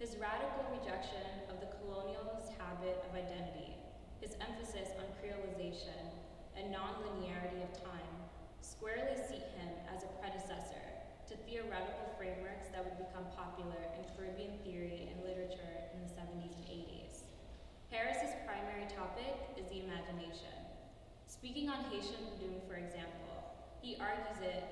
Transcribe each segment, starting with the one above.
His radical rejection of the colonialist habit of identity, his emphasis on creolization and non-linearity of time, squarely seat him as a predecessor to theoretical frameworks that would become popular in Caribbean theory and literature in the 70s and 80s. Harris's primary topic is the imagination. Speaking on Haitian Doom, for example, he argues that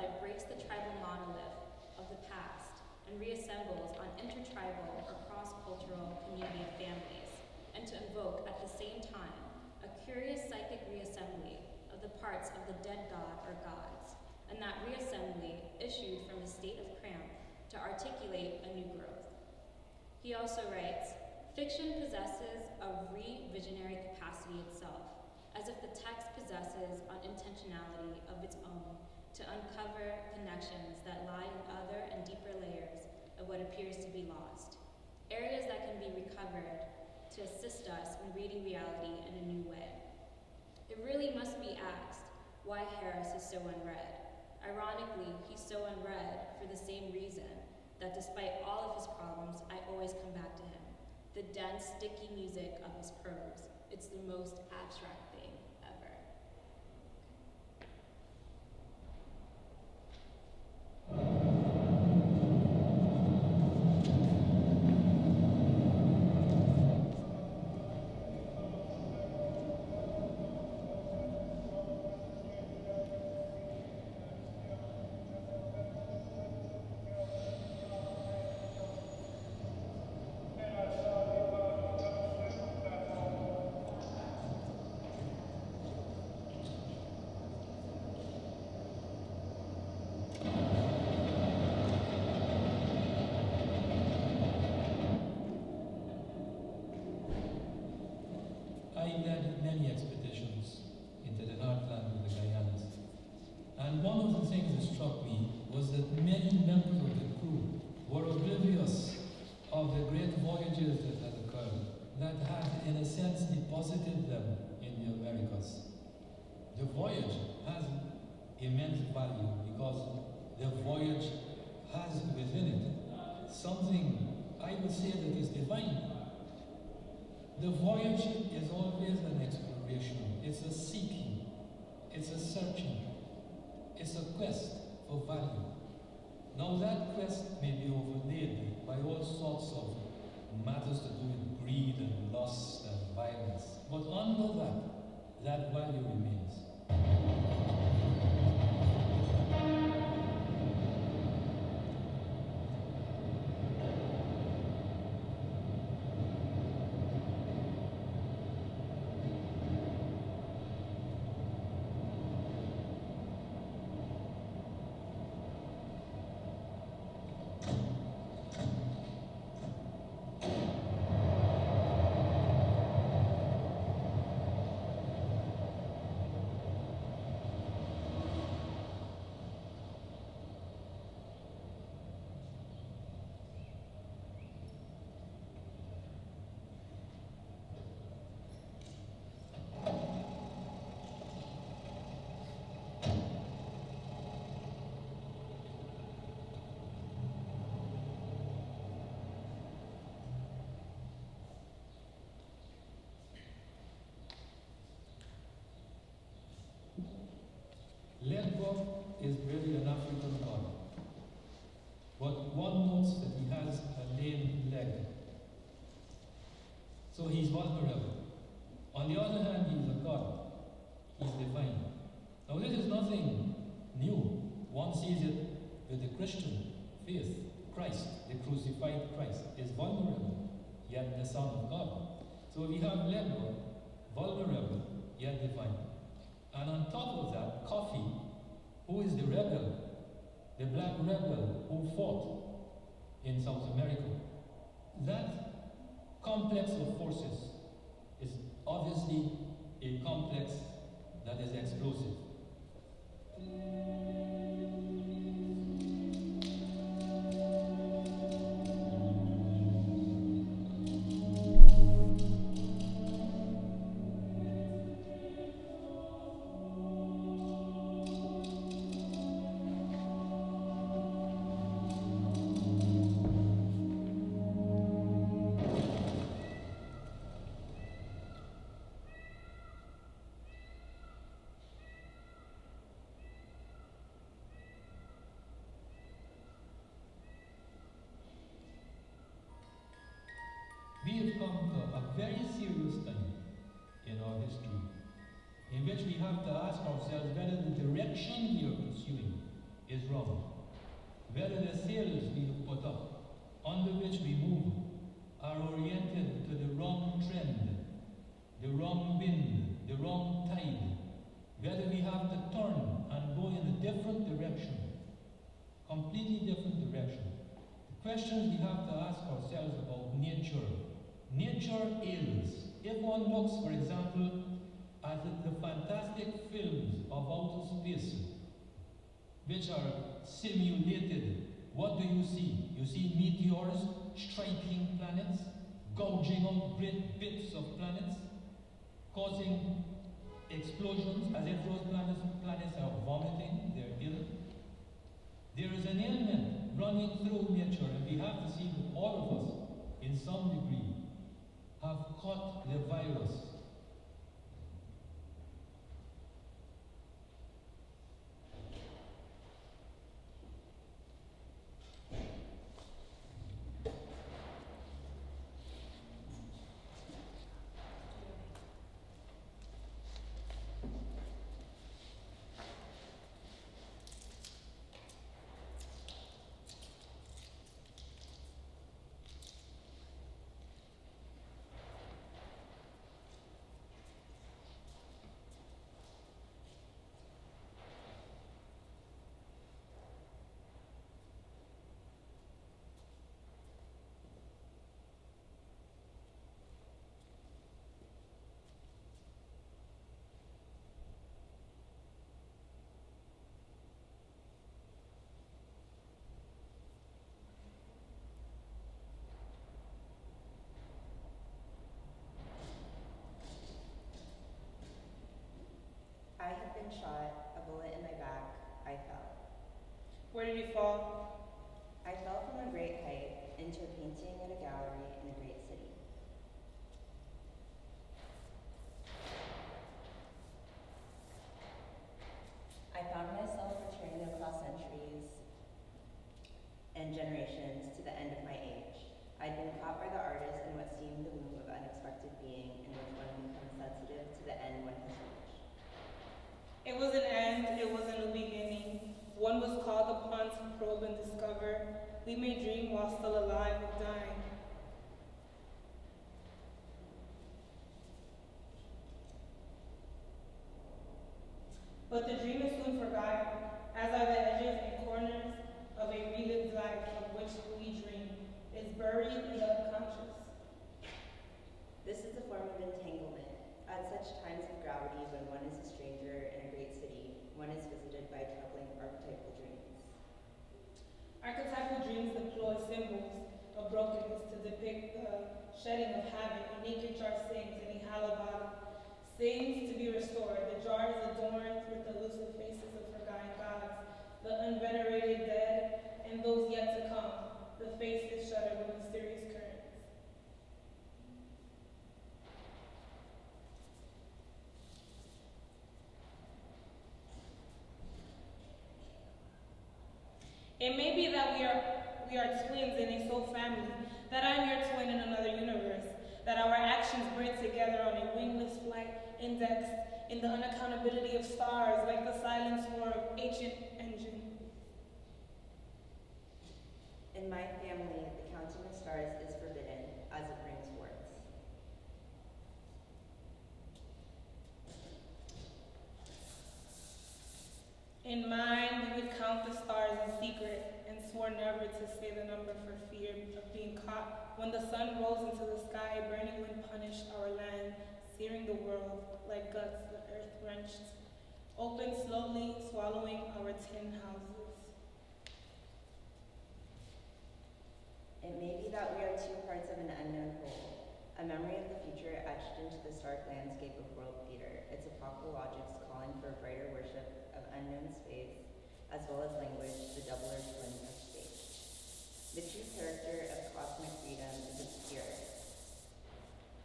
it breaks the tribal monolith of the past and reassembles on intertribal or cross-cultural community of families, and to invoke at the same time a curious psychic reassembly of the parts of the dead god or gods, and that reassembly issued from a state of cramp to articulate a new growth. He also writes, fiction possesses a re-visionary capacity itself, as if the text possesses an intentionality of its own to uncover connections that lie in other and deeper layers of what appears to be lost, areas that can be recovered to assist us in reading reality in a new way. It really must be asked why Harris is so unread. Ironically, he's so unread for the same reason that despite all of his problems, I always come back to him. The dense, sticky music of his prose. It's the most abstract thing ever. I led many expeditions into the heartland of the Guyanas, and one of the things that struck me was that many members of the crew were oblivious of the great voyages that had occurred, that had, in a sense, deposited them in the Americas. The voyage has immense value because the voyage has within it something, I would say, that is divine. The voyage is always an exploration. It's a seeking. It's a searching. It's a quest for value. Now that quest may be overlaid by all sorts of matters to do with greed and lust and violence. But under that value remains. Lembo is really an African god, but one notes that he has a lame leg. So he's vulnerable. On the other hand, he's a god. He's divine. Now this is nothing new. One sees it with the Christian faith. Christ, the crucified Christ, is vulnerable, yet the Son of God. So we have Lembo, vulnerable, yet divine. And on top of that, Coffee, who is the rebel, the black rebel who fought in South America. That complex of forces is obviously a complex that is explosive. pursuing is wrong. Whether the sails we have put up, under which we move, are oriented to the wrong trend, the wrong wind, the wrong tide, whether we have to turn and go in a different direction, completely different direction. The questions we have to ask ourselves about nature. Nature is, if one looks, for example, at the fantastic films of outer space, which are simulated, what do you see? You see meteors striking planets, gouging out great bits of planets, causing explosions as if those planets are vomiting, they're ill. There is an ailment running through nature, and we have to see that all of us, in some degree, have caught the virus. I had been shot, a bullet in my back, I fell. Where did you fall? I fell from a great height into a painting at a gallery in a great city. I found myself returning across centuries and generations to the end of my age. I'd been caught by the artist in what seemed the womb of unexpected being, in which one becomes sensitive to the end one has reached. It was an end, it wasn't a beginning. One was called upon to probe and discover. We may dream while still alive or dying. But the dream is soon forgotten, as are the edges and corners of a relived life of which we dream, is buried in the unconscious. This is a form of entanglement. At such times of gravity, when one is a stranger in a great city, one is visited by troubling archetypal dreams. Archetypal dreams deploy symbols of brokenness to depict the shedding of habit. A naked jar sings in a hollow bottle, sings to be restored. The jar is adorned with the elusive faces of forgotten gods, the unvenerated dead, and those yet to come. The face is shuttered with mysterious currents. It may be that we are twins in a soul family, that I'm your twin in another universe, that our actions braid together on a wingless flight indexed in the unaccountability of stars like the silent swarm of ancient engine. In my family, the counting of stars is forbidden, as it brings warts. In mine, we would count the stars in secret and swore never to say the number for fear of being caught. When the sun rose into the sky, burning wind punished our land, searing the world like guts the earth wrenched, opened slowly, swallowing our tin houses. It may be that we are two parts of an unknown whole, a memory of the future etched into the stark landscape of world theater, its epochal logics calling for a brighter worship of unknown space, as well as language, the doubler twin of space. The true character of cosmic freedom is obscure,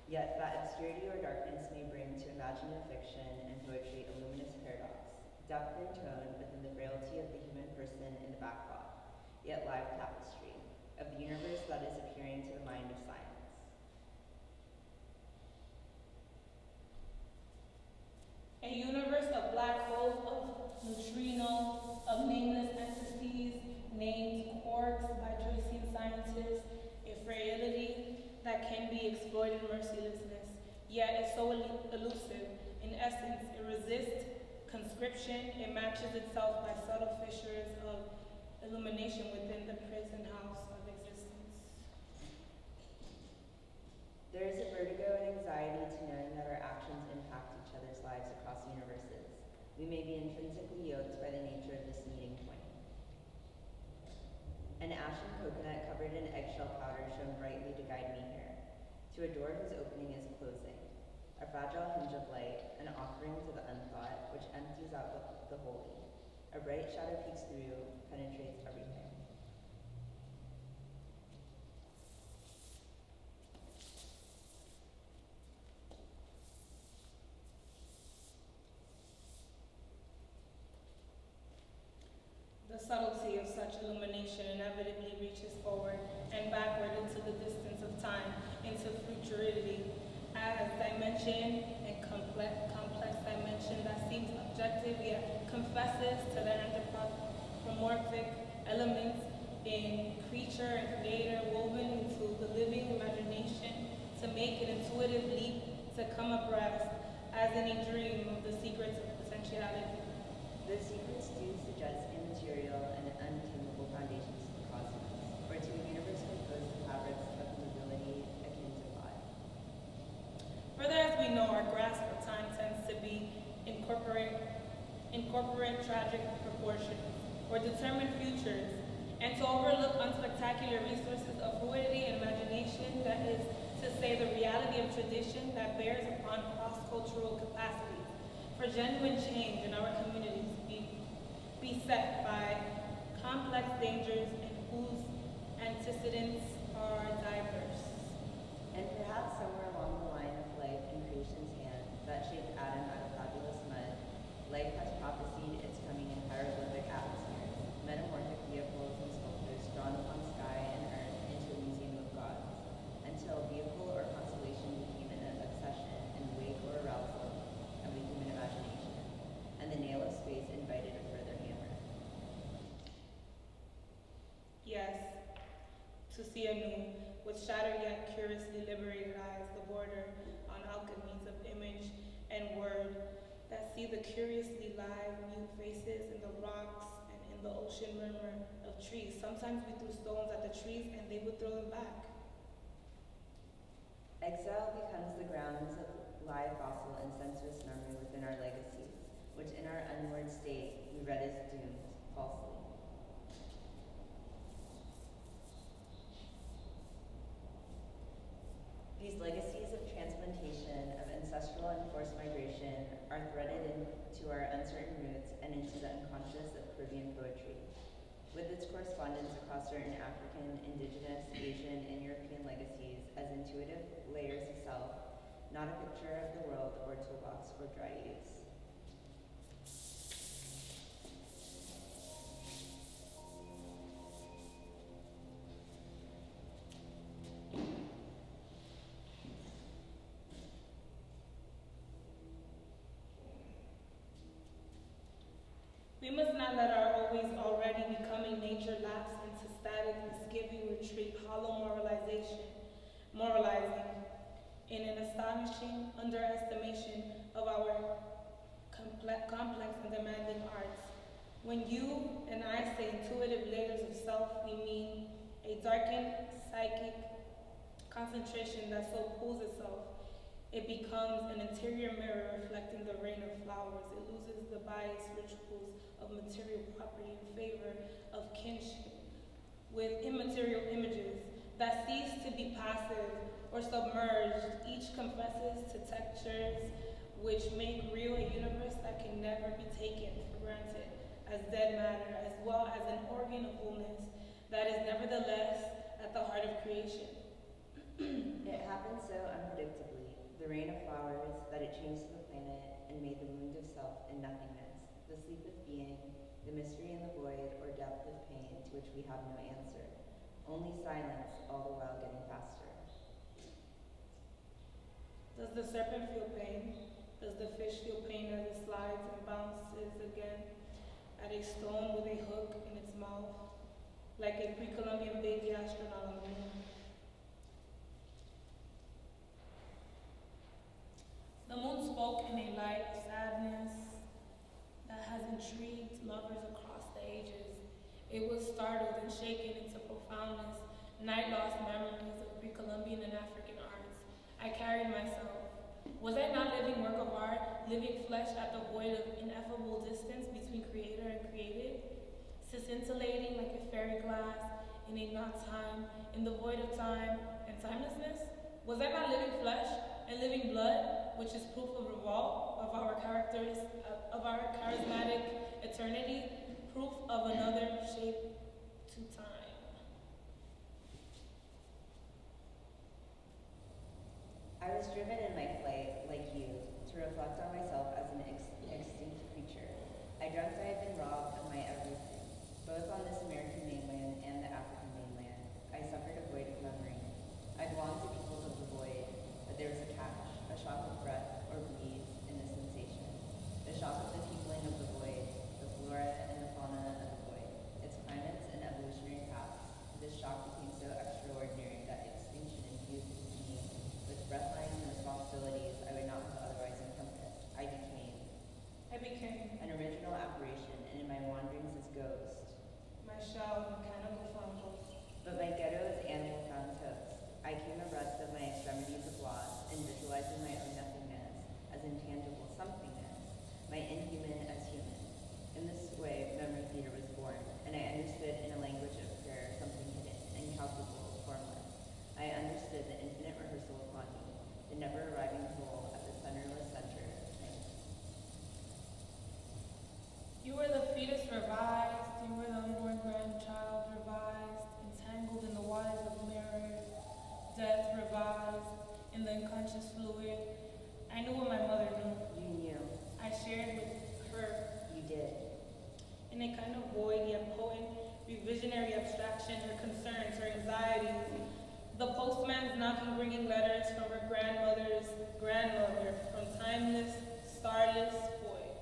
yet that obscurity or darkness may bring to imaginative fiction and poetry a luminous paradox, depth and tone within the frailty of the human person in the backdrop, yet live tapestry of the universe that is appearing to the mind of science. A universe of black holes, of neutrinos, of yet it's so elusive. In essence, it resists conscription, it matches itself by subtle fissures of illumination within the prison house of existence. There is a vertigo and anxiety to knowing that our actions impact each other's lives across universes. We may be intrinsically yoked by the nature of this meeting point. An ashen coconut covered in eggshell powder shone brightly to guide me here, to a door whose opening is closing. A fragile hinge of light, an offering to the unthought, which empties out the holy. A bright shadow peeks through, penetrates everything. The subtlety of such illumination inevitably reaches forward and backward into the distance of time, into futurity, as dimension and complex dimension that seems objective yet confesses to the anthropomorphic elements in creature and creator woven into the living imagination to make an intuitive leap to come abreast as in a dream of the secrets of potentiality. The secrets do suggest immaterial and untamable foundations to the cosmos, or to a universe composed of fabrics of mobility akin to thought. Further, as we know, our grasp of time tends to be incorporate tragic proportions, or determined futures, and to overlook unspectacular resources of fluidity and imagination, that is to say, the reality of tradition that bears upon cross-cultural capacities for genuine change in our communities, beset by complex dangers and whose antecedents are diverse. And perhaps somewhere along the line of life in creation's hand that shaped Adam out of fabulous mud, life has prophesied its coming in hieroglyphic atmospheres, metamorphic vehicles and sculptures drawn upon sky and earth into a museum of gods, until vehicle or constellation became an obsession and wake or arousal of the human imagination, and the nail of space invited a further hammer. Yes, to see anew, with shattered yet curiously liberated eyes, the border on alchemies of image and word that see the curiously live, mute faces in the rocks and in the ocean murmur of trees. Sometimes we threw stones at the trees and they would throw them back. Exile becomes the grounds of live fossil and sensuous memory within our legacies, which in our unmoored state we read as doomed, falsely. These legacies of transplantation, of ancestral and forced migration, are threaded into our uncertain roots and into the unconscious of Caribbean poetry, with its correspondence across certain African, indigenous, Asian, and European legacies as intuitive layers of self, not a picture of the world or toolbox for dry use. We must not let our always already becoming nature lapse into static misgiving retreat, hollow moralizing in an astonishing underestimation of our complex and demanding arts. When you and I say intuitive layers of self, we mean a darkened psychic concentration that so pulls itself. It becomes an interior mirror reflecting the rain of flowers. It loses the biased rituals of material property in favor of kinship with immaterial images that cease to be passive or submerged. Each confesses to textures which make real a universe that can never be taken for granted as dead matter, as well as an organ of wholeness that is nevertheless at the heart of creation. It happened so unpredictably, the rain of flowers, that it changed the planet and made the wound of self in nothingness, the sleep of being, the mystery in the void or depth of pain to which we have no answer, only silence all the while getting faster. Does the serpent feel pain? Does the fish feel pain as it slides and bounces again at a stone with a hook in its mouth, like a pre-Columbian baby astronaut on the moon? intrigued lovers across the ages. It was startled and shaken into profoundness, night-lost memories of pre-Columbian and African arts. I carried myself. Was I not living work of art, living flesh at the void of ineffable distance between creator and created? Scintillating like a fairy glass in a not time, in the void of time and timelessness? Was I not living flesh and living blood, which is proof of revolt, of our charismatic eternity, proof of another shape to time? I was driven in my flight, like you, to reflect on myself as an extinct creature. I dreamt I had been robbed of my everything, both on this American mainland and the African mainland. I suffered a void of memory. I belonged to peoples of the void, but there was a catch, a shock of breath or breeze in the sensation. The shock of the peopling of the void, the flora and the fauna of the void, its climates and evolutionary paths. This shock became so extraordinary that extinction infused me with breathlines and responsibilities I would not have otherwise encompassed. I became an original apparition, and in my wanderings as ghost. My shell, mechanical fungus. But my ghetto is Anglophone toast. I came abreast of my extremities of loss, and visualizing my own nothingness as intangible somethingness, my inhuman as human. In this way, memory theater was born, and I understood in a language of prayer something hidden, incalculable, formless. I understood the infinite rehearsal upon me, the never-arriving whole at the centerless center of things. You were the fetus revised, you were the unborn grandchild revised, entangled in the waters of mirrors, death revised, in the unconscious fluid. I knew what my mother knew. You knew. I shared with her. You did. In a kind of void yet potent, revisionary abstraction, her concerns, her anxieties. The postman's knocking, bringing letters from her grandmother's grandmother, from timeless, starless void.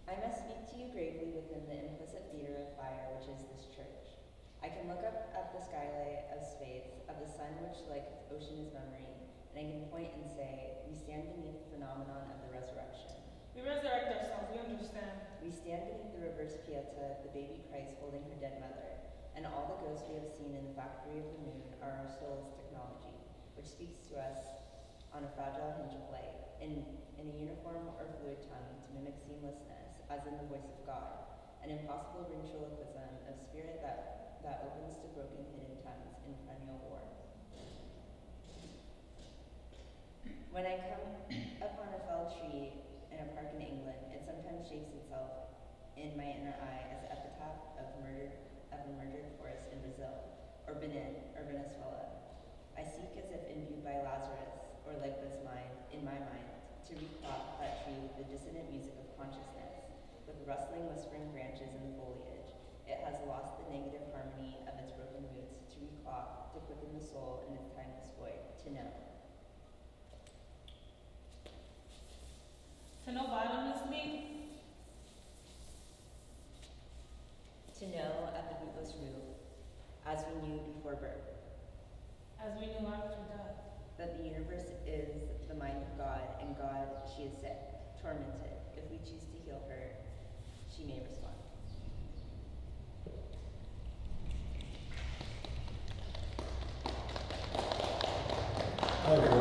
I must speak to you gravely within the implicit theater of fire, which is this church. I can look up at the skylight of space, of the sun which like ocean is memory, and I can point and say, we stand beneath the phenomenon of the resurrection. We resurrect ourselves, we understand. We stand beneath the reverse pieta, the baby Christ holding her dead mother, and all the ghosts we have seen in the factory of the moon are our soul's technology, which speaks to us on a fragile hinge of light, in a uniform or fluid tongue to mimic seamlessness, as in the voice of God, an impossible ventriloquism of spirit that opens to broken hidden tongues in perennial war. When I come upon a felled tree in a park in England, it sometimes shapes itself in my inner eye as the epitaph of a murdered forest in Brazil, or Benin, or Venezuela. I seek as if imbued by Lazarus, or Legba's mind, in my mind, to reclop that tree with the dissonant music of consciousness, with rustling, whispering branches and foliage. It has lost the negative harmony of its broken roots, to reclop, to quicken the soul in its timeless void, to know. To know bottomlessly, To know at the rootless root, as we knew before birth, as we knew after death. that the universe is the mind of God, and God, she is sick, tormented. If we choose to heal her, she may respond. Hi everyone,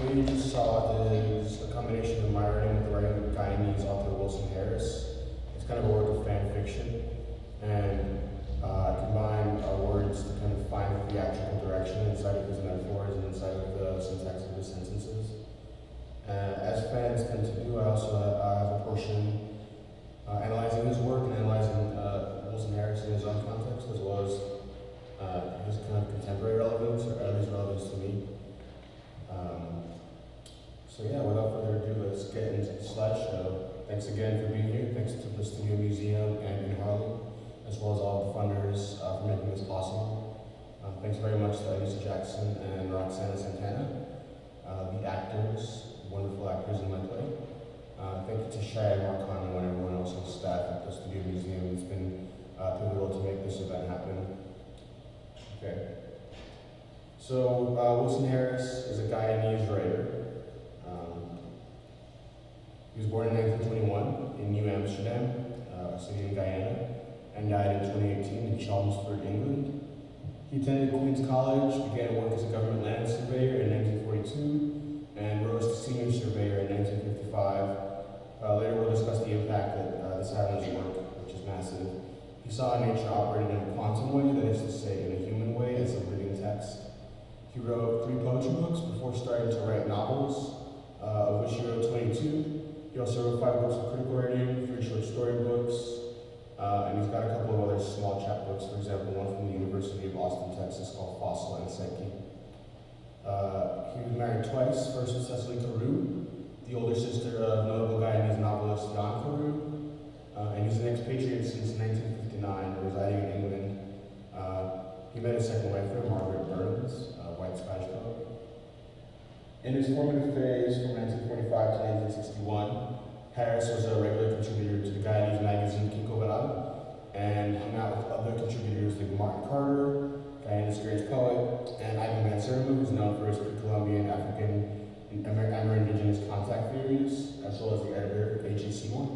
what you just saw is a combination of my writing with the writing of Guyanese author Wilson Harris. It's kind of a work of fan fiction, and I combined our words to kind of find the theatrical direction inside of his metaphors and inside of the syntax of his sentences. As fans tend to do, I also have a portion analyzing his work and analyzing Wilson Harris in his own context, as well as his kind of contemporary relevance, or at least relevance to me. So yeah, without further ado, let's get into the slideshow. Thanks again for being here. Thanks to the Studio Museum and in Harlem, as well as all the funders for making this possible. Thanks very much to Anissa Jackson and Roxana Santana, the actors, wonderful actors in my play. Thank you to Shai and Marcon and everyone else on staff at the Studio Museum. It's been pivotal to make this event happen. Okay. So Wilson Harris is a Guyanese writer. He was born in 1921 in New Amsterdam, a city in Guyana, and died in 2018 in Chelmsford, England. He attended Queen's College, began work as a government land surveyor in 1942, and rose to senior surveyor in 1955. Later we'll discuss the impact that this had on his work, which is massive. He saw nature operated in a quantum way, that is to say, in a human way, as a living text. He wrote 3 poetry books before starting to write novels, of which he wrote 22. He also wrote 5 books of critical writing, 3 short story books, and he's got a couple of other small chapbooks, for example, one from the University of Austin, Texas, called Fossil and Psyche. He was married twice, first with Cecily Carew, the older sister of notable Guyanese novelist Jan Carew, and he's an expatriate since 1959, residing in England. He met his second wife there, Margaret Burns, a white Scottish poet. In his formative phase from 1945 to 1961, Harris was a regular contributor to the Guyanese magazine Incalculable, and hung out with other contributors like Martin Carter, Guyana's greatest poet, and Ivan Van Sertima, who's known for his pre-Columbian African and Amerindigenous contact theories, as well as the editor of HAC1.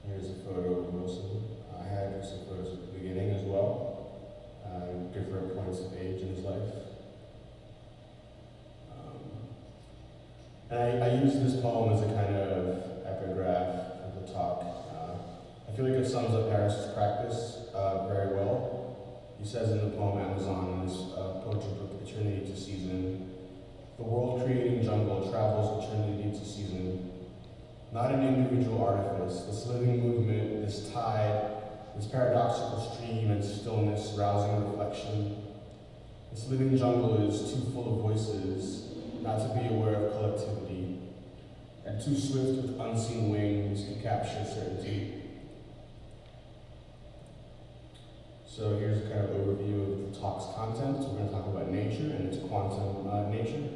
Here's a photo of Wilson. I had some photos at the beginning as well, different points of age in his life. And I use this poem as a kind of epigraph for the talk. I feel like it sums up Harris's practice very well. He says in the poem Amazon, in his poetry book Eternity to Season, the world-creating jungle travels eternity to season. Not an individual artifice, this living movement, this tide, this paradoxical stream and stillness rousing reflection. This living jungle is too full of voices, not to be aware of collectivity, and too swift with unseen wings to capture certainty. So here's a kind of overview of the talk's content. We're going to talk about nature and its quantum nature.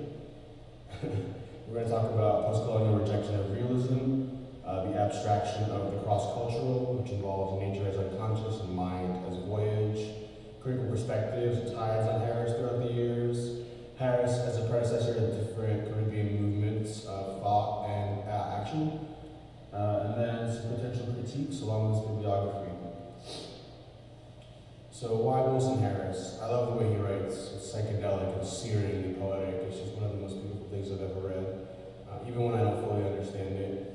We're going to talk about post-colonial rejection of realism, the abstraction of the cross-cultural, which involves nature as unconscious and mind as voyage, critical perspectives, tides on Harris throughout the years, Harris as a predecessor to different Caribbean movements of thought and action, and then some potential critiques along with this bibliography. So why Wilson Harris? I love the way he writes. It's psychedelic and searingly poetic. It's just one of the most beautiful things I've ever read, even when I don't fully understand it.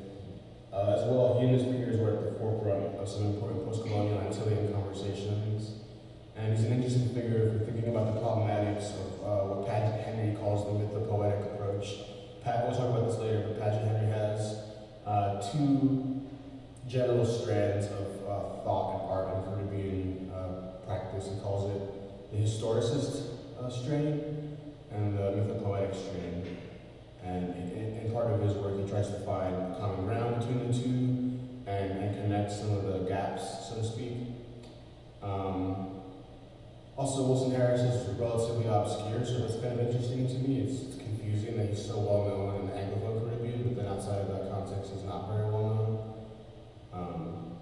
As well, he and his peers were at the forefront of some important post-colonial Antillean conversations. And he's an interesting figure if you're thinking about the problematics of what Paget Henry calls the mythopoetic approach. We'll talk about this later, but Paget Henry has 2 general strands of thought and art in Caribbean practice. He calls it the historicist strain and the mythopoetic strain. And in part of his work, he tries to find a common ground between the 2 and connect some of the gaps, so to speak. Also, Wilson Harris is relatively obscure, so that's kind of interesting to me. It's confusing that he's so well known in the Anglophone Caribbean, but then outside of that context, he's not very well known.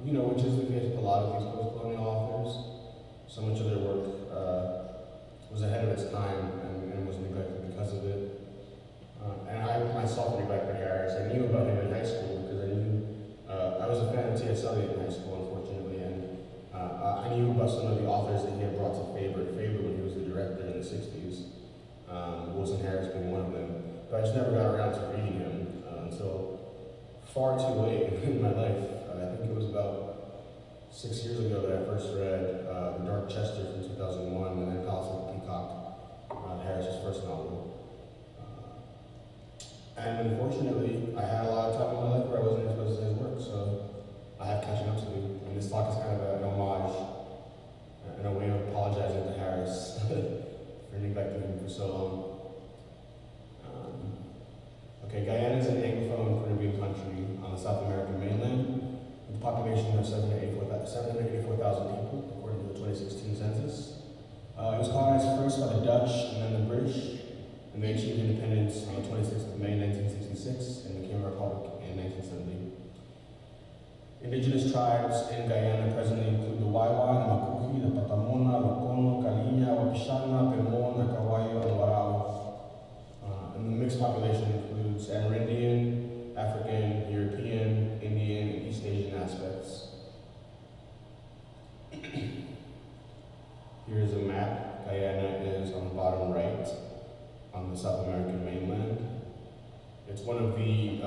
Which is the case with a lot of these post-colonial authors. So much of their work was ahead of its time and was neglected because of it. And I myself neglected Harris. I knew about him in high school because I was a fan of T.S. Eliot in high school, unfortunately, and I knew about some of the authors that he had brought to Faber when he was the director in the 60s, Wilson Harris being one of them. But I just never got around to reading him until far too late in my life. I think it was about 6 years ago that I first read The Dark Chester from 2001, and then Palace of the Peacock, Harris's first novel. And unfortunately, I had a lot of time in my life where I wasn't exposed to his work, so I have catching up to do. And this talk is kind of an homage and a way of apologizing to Harris for neglecting him for so long. Guyana is an Anglophone Caribbean country on the South American mainland, with a population of 784,000 people, according to the 2016 census. It was colonized first by the Dutch and then the British, and they achieved independence on the 26th of May 1966 and became a republic in 1970. Indigenous tribes in Guyana presently include the Waiwa, the Makuhi, the Patamona, Lokono, Kalinya, Wapishana, Pemon, Akawayo, and Warao. And the mixed population includes Amerindian, one of the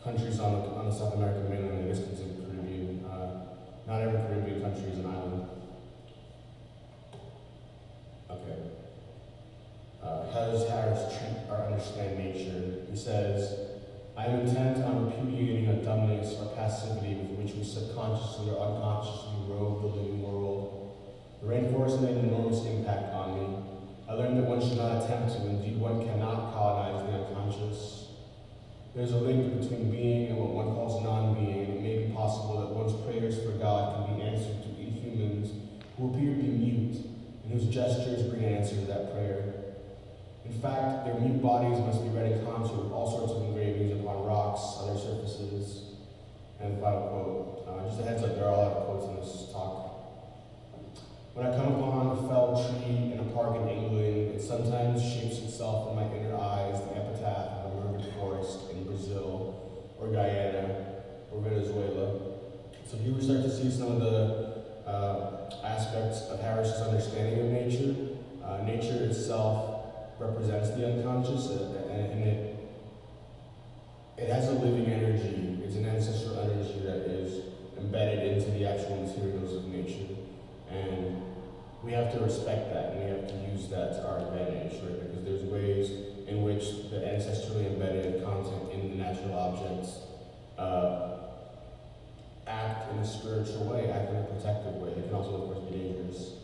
countries on the South American mainland. It is considered Caribbean. Not every Caribbean country is an island. Okay. How does Harris treat or understand nature? He says, I am intent on repudiating a dumbness or passivity with which we subconsciously or unconsciously rove the living world. The rainforest made an enormous impact on me. I learned that one should not attempt to, indeed one cannot colonize the unconscious. There's a link between being and what one calls non-being, and it may be possible that one's prayers for God can be answered to inhumans who appear to be mute, and whose gestures bring an answer to that prayer. In fact, their mute bodies must be read in concert with all sorts of engravings upon rocks, other surfaces. And the final quote, just a heads up, there are a lot of quotes in this talk. When I come upon a felled tree in a park in England, it sometimes shapes itself in my inner eyes the epitaph of a murdered forest in Brazil, or Guyana, or Venezuela. So here we start to see some of the aspects of Harris's understanding of nature. Nature itself represents the unconscious, and it has a living energy. It's an ancestral energy that is embedded into the actual materials of nature. And we have to respect that, and we have to use that to our advantage, right? Because there's ways in which the ancestrally embedded content in the natural objects act in a spiritual way, act in a protective way. They can also, of course, be dangerous.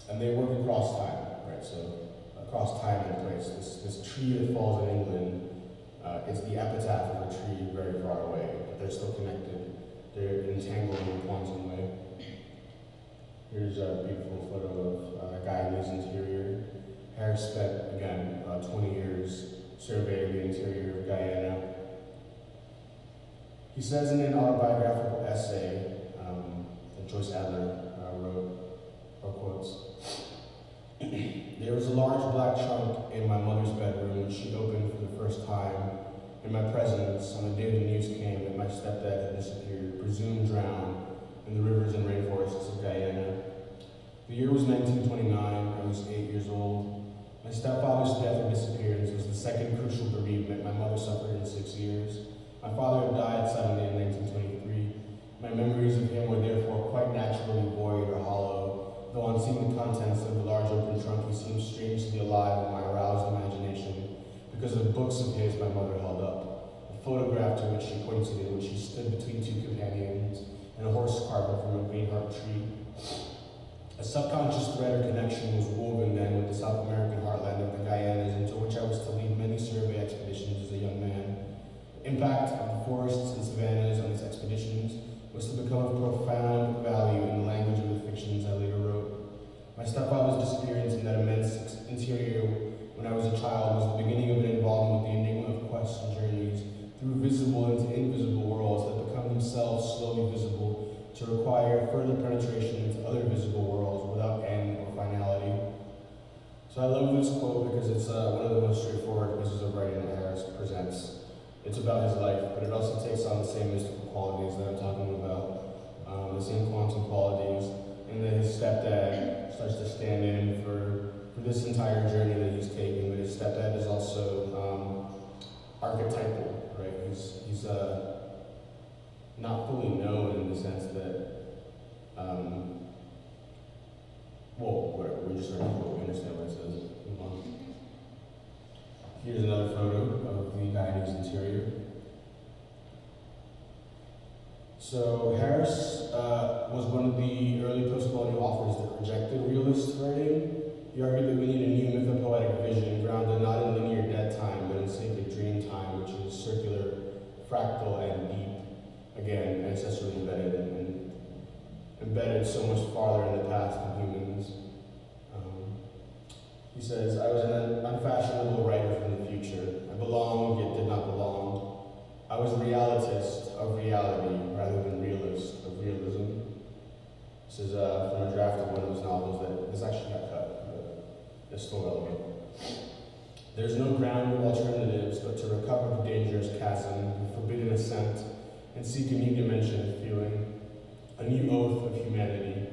And they work across time, right? So across time and place. This tree that falls in England, it's the epitaph of a tree very far away, but they're still connected. They're entangled in a quantum way. Here's a beautiful photo of Guyanese interior. Harris spent, again, 20 years surveying the interior of Guyana. He says in an autobiographical essay that Joyce Adler wrote, or quotes, there was a large black trunk in my mother's bedroom which she opened for the first time in my presence on the day the news came that my stepdad had disappeared, presumed drowned, in the rivers and rainforests of Guyana. The year was 1929, I was 8 years old. My stepfather's death or disappearance was the second crucial bereavement my mother suffered in 6 years. My father had died suddenly in 1923. My memories of him were therefore quite naturally void or hollow, though on seeing the contents of the large open trunk he seemed strangely alive in my aroused imagination because of books of his my mother held up, a photograph to which she pointed in which he stood between two companions, and a horse carved from a greenheart tree. A subconscious thread or connection was woven then with the South American heartland of the Guyanas, into which I was to lead many survey expeditions as a young man. The impact of the forests and savannas on these expeditions was to become of profound value in the language of the fictions I later wrote. My stepfather's disappearance in that immense interior when I was a child was the beginning of an involvement with the enigma of quests and journeys through visible into invisible worlds that become themselves slowly visible, to require further penetration into other visible worlds without end or finality. So I love this quote because it's one of the most straightforward pieces of writing that Harris presents. It's about his life, but it also takes on the same mystical qualities that I'm talking about, the same quantum qualities, and then his stepdad starts to stand in for this entire journey that he's taking, but his stepdad is also archetypal, right? He's not fully known in the sense that, well, whatever, we just read what we understand what it says. Move on. Here's another photo of the Guyanese interior. So Harris was one of the early post-colonial authors that rejected realist writing. He argued that we need a new mythopoetic vision grounded not in linear dead time, but in sacred dream time, which is circular, fractal, and deep. Again, ancestrally embedded and embedded so much farther in the past than humans. He says, I was an unfashionable writer from the future. I belonged, yet did not belong. I was a realitist of reality rather than realist of realism. This is from a draft of one of his novels that this actually got cut, but it's still relevant. There's no ground of alternatives but to recover the dangerous chasm, the forbidden ascent, and seek a new dimension of feeling, a new oath of humanity.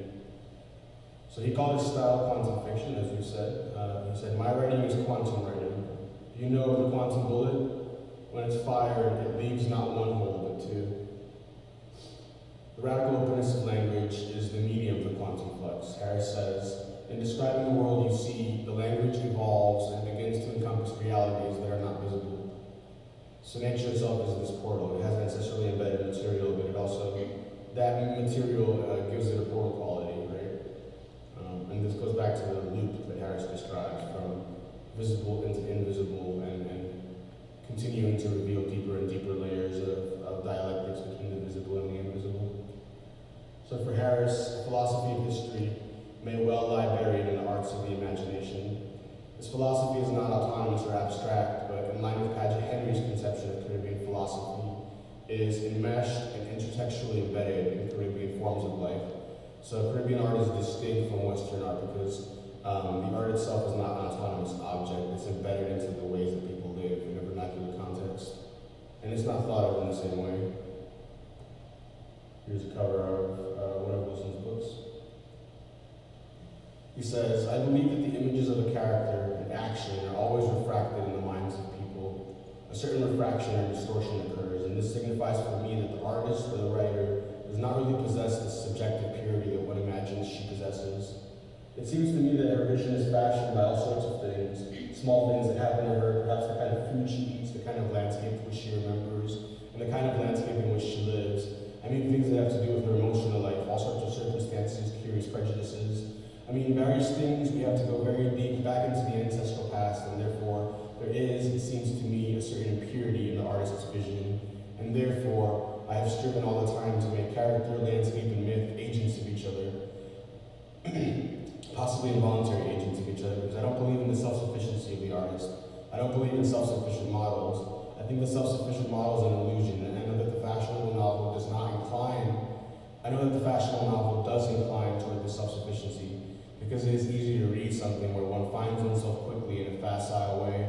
So he called his style quantum fiction, as we said. He said, my writing is quantum writing. You know of the quantum bullet? When it's fired, it leaves not one hole, but two. The radical openness of language is the medium for quantum flux. Harris says, in describing the world you see, the language evolves and begins to encompass realities that are not visible. So nature itself is this portal. It has ancestrally embedded material, but it also, that material gives it a portal quality, right? And this goes back to the loop that Harris describes, from visible into invisible and continuing to reveal deeper and deeper layers of dialectics between the visible and the invisible. So for Harris, philosophy of history may well lie buried in the arts of the imagination. This philosophy is not autonomous or abstract, but in line with Paget Henry's conception of Caribbean philosophy, is enmeshed and intertextually embedded in Caribbean forms of life. So Caribbean art is distinct from Western art because the art itself is not an autonomous object. It's embedded into the ways that people live in a vernacular context. And it's not thought of in the same way. Here's a cover of one of Wilson's books. He says, I believe that the images of a character and action are always refracted in the minds of people. A certain refraction or distortion occurs, and this signifies for me that the artist or the writer does not really possess the subjective purity that one imagines she possesses. It seems to me that her vision is fashioned by all sorts of things, small things that happen to her, perhaps the kind of food she eats, the kind of landscape which she remembers, and the kind of landscape in which she lives. I mean things that have to do with her emotional life, all sorts of circumstances, curious prejudices. I mean various things. We have to go very deep back into the ancestral past, and therefore there is, it seems to me, a certain purity in the artist's vision, and therefore I have striven all the time to make character, landscape, and myth agents of each other. Possibly involuntary agents of each other, because I don't believe in the self-sufficiency of the artist. I don't believe in self-sufficient models. I think the self-sufficient model is an illusion, and I know that the fashionable novel does not incline. I know that the fashionable novel does incline toward the self-sufficiency, because it is easy to read something where one finds oneself quickly in a facile way.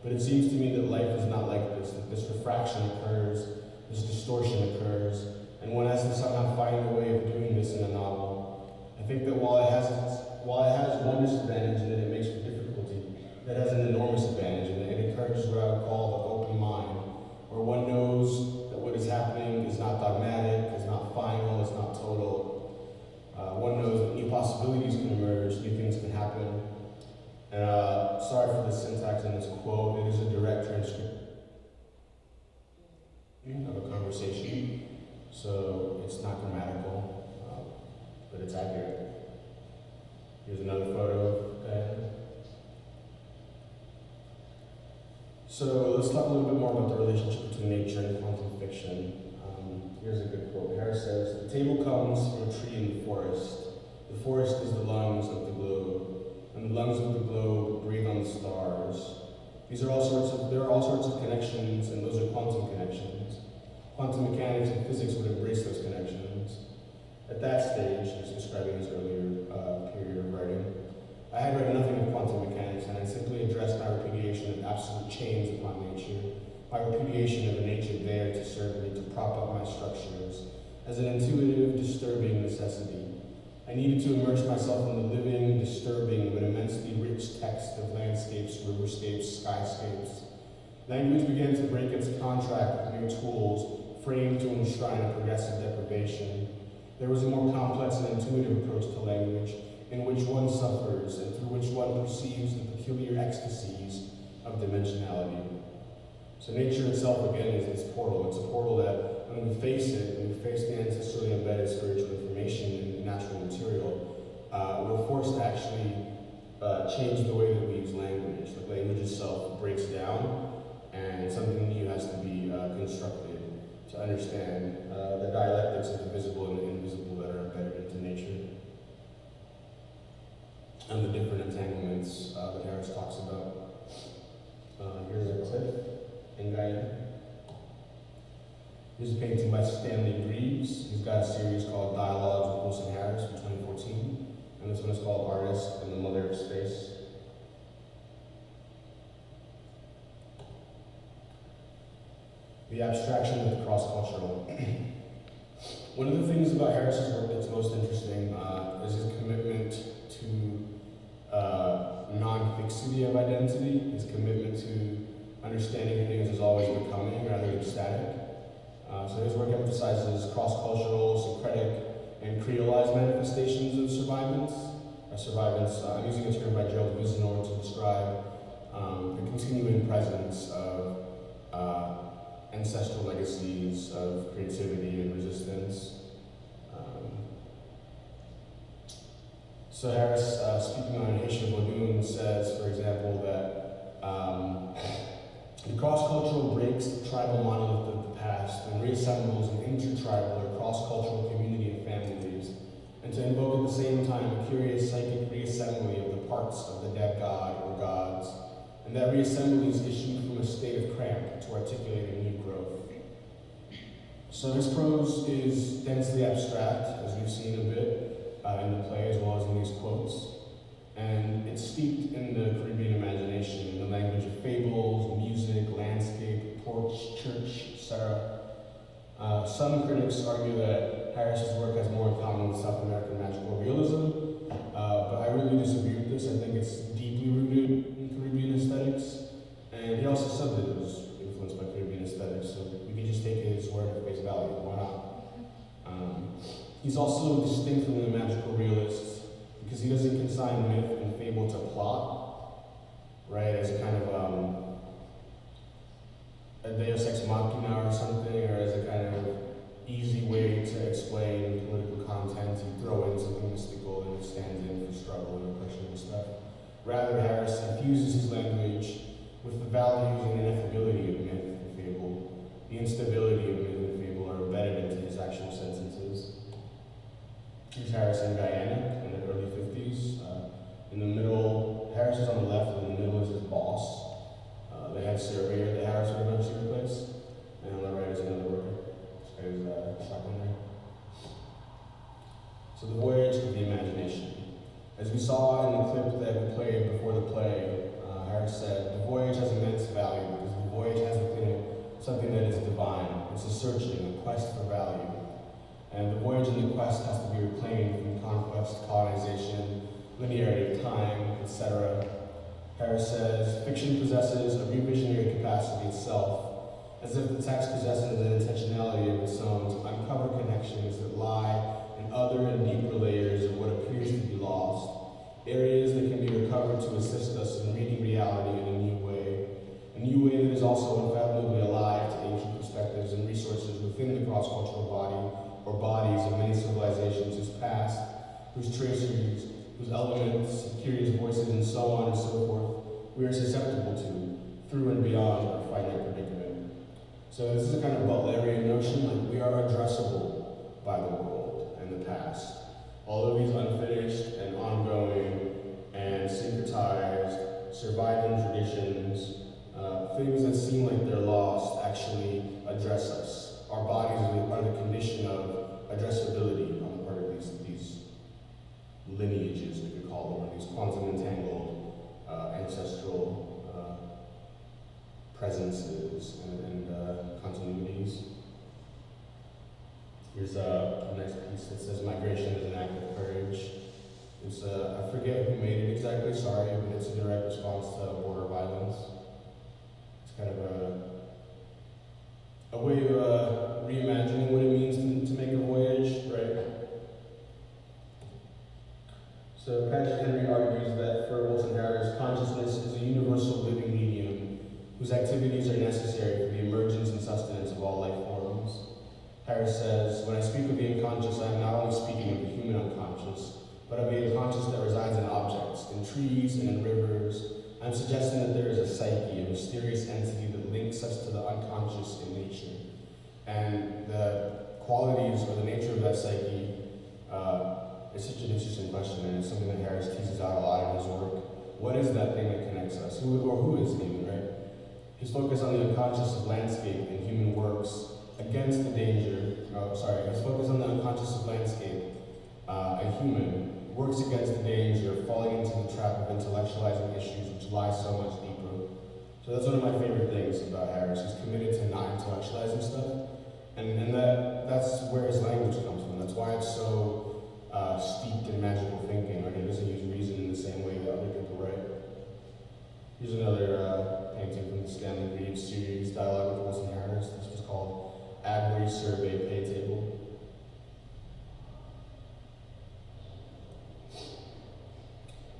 But it seems to me that life is not like this, that this refraction occurs, this distortion occurs, and one has to somehow find a way of doing this in a novel. I think that while it has one disadvantage in that it makes for difficulty, it has an enormous advantage in that it encourages what I would call the open mind, where one knows that what is happening is not dogmatic, is not final, is not total. One knows that new possibilities can emerge, new things can happen. And sorry for the syntax in this quote, it is a direct transcript of a conversation, so it's not grammatical. But it's accurate. Here's another photo. Okay. So let's talk a little bit more about the relationship between nature and quantum fiction. Here's a good quote. Harris says, the table comes from a tree in the forest. The forest is the lungs of the globe, and the lungs of the globe breathe on the stars. There are all sorts of connections, and those are quantum connections. Quantum mechanics and physics would embrace those connections. At that stage, he's describing his earlier period of writing, I had read nothing of quantum mechanics, and I simply addressed my repudiation of absolute chains upon nature, my repudiation of a nature there to serve me, to prop up my structures, as an intuitive, disturbing necessity. I needed to immerse myself in the living, disturbing, but immensely rich text of landscapes, riverscapes, skyscapes. Language began to break its contract with mere tools, framed to enshrine a progressive deprivation. There was a more complex and intuitive approach to language, in which one suffers and through which one perceives the peculiar ecstasies of dimensionality. So nature itself, again, is this portal. It's a portal that, when we face it, when we face the ancestrally embedded spiritual information in natural material, we're forced to actually change the way that we use language. The language itself breaks down, and something new has to be constructed to understand the dialectics of the visible and the invisible that are embedded into nature, and the different entanglements that Harris talks about. Here's a clip in Guyana. Here's a painting by Stanley Greaves. He's got a series called Dialogues with Wilson Harris from 2014, and this one is called Artist and the Mother of Space. The abstraction of the cross-cultural. One of the things about Harris's work that's most interesting is his commitment to non-fiction mixity of identity, his commitment to understanding things as always becoming rather than static. So his work emphasizes cross-cultural, syncretic, and creolized manifestations of survivance. I'm using a term by Gerald Wisenor to describe the continuing presence of ancestral legacies of creativity and resistance. So Harris, speaking on Haitian Vodun, says, for example, that the cross-cultural breaks the tribal monolith of the past and reassembles an intertribal or cross-cultural community of families, and to invoke at the same time a curious psychic reassembly of the parts of the dead god or gods, and that reassembly is issued from a state of cramp to articulate a new growth. So his prose is densely abstract, as we've seen a bit in the play as well as in these quotes, and it's steeped in the Caribbean imagination, in the language of fables, music, landscape, porch, church, etc. Some critics argue that Harris's work has more in common with South American magical realism, but I really disagree with this. I think it's deeply rooted in Caribbean aesthetics, and he also said that it was influenced by Caribbean aesthetics, so we can just take his word at face value. Why not? He's also distinct from the magical realists because he doesn't consign myth and fable to plot, right, as a kind of a deus ex machina or something, or as a kind of easy way to explain political content. You throw in something mystical and it stands in for struggle and oppression and stuff. Rather, Harris infuses his language with the values and ineffability of myth and fable. The instability of myth and fable are embedded into his actual sentences. Here's Harris in Guyana in the early 50s. In the middle, Harris is on the left, and in the middle is his boss, the head surveyor that Harris would eventually replace. And on the right is another worker. This guy is shotgun there. So the voyage of the imagination. As we saw in the clip that we played before the play, Harris said, the voyage has immense value because the voyage has something that is divine. It's a searching, a quest for value. And the voyage and the quest has to be reclaimed from conquest, colonization, linearity of time, etc. Harris says, fiction possesses a revisionary capacity itself, as if the text possesses an intentionality of its own to uncover connections that lie in other and deeper layers of what appears to be lost, areas that can be recovered to assist us in reading reality in a new way that is also unfathomably alive to ancient perspectives and resources within the cross-cultural body or bodies of many civilizations whose past, whose traceries, whose elements, curious voices, and so on and so forth, we are susceptible to, through and beyond our finite predicament. So this is a kind of Butlerian notion, like we are addressable by the world and the past. All of these unfinished and ongoing and syncretized, surviving traditions, things that seem like they're lost, actually address us. Our bodies are the condition of addressability on the part of these lineages, we could call them, or these quantum entangled ancestral presences and continuities. Here's a nice piece that says, migration is an act of courage. It's, I forget who made it exactly, sorry, but it's a direct response to border violence. It's kind of a way of reimagining what it means to make a voyage, right? So Patrick Henry argues that for Wilson Harris, consciousness is a universal living medium whose activities are necessary for the emergence and sustenance of all life forms. Harris says, when I speak of the unconscious, I am not only speaking of the human unconscious, but of the unconscious that resides in objects, in trees and in rivers. I'm suggesting that there is a psyche, a mysterious entity that links us to the unconscious in nature. And the qualities or the nature of that psyche is such an interesting question, and it's something that Harris teases out a lot in his work. What is that thing that connects us? Who is it even, right? His focus on the unconscious of landscape and human works against the danger, his focus on the unconscious of landscape and human works against the danger of falling into the trap of intellectualizing issues which lie so much deeper. So that's one of my favorite things about Harris. He's committed to not intellectualizing stuff, and that's where his language comes from. That's why it's so steeped in magical thinking. Right? He doesn't use reason in the same way that other people write. Here's another painting from the Stanley Reed series, Dialogue with Wilson Harris. This was called Abreu Survey Pay Table.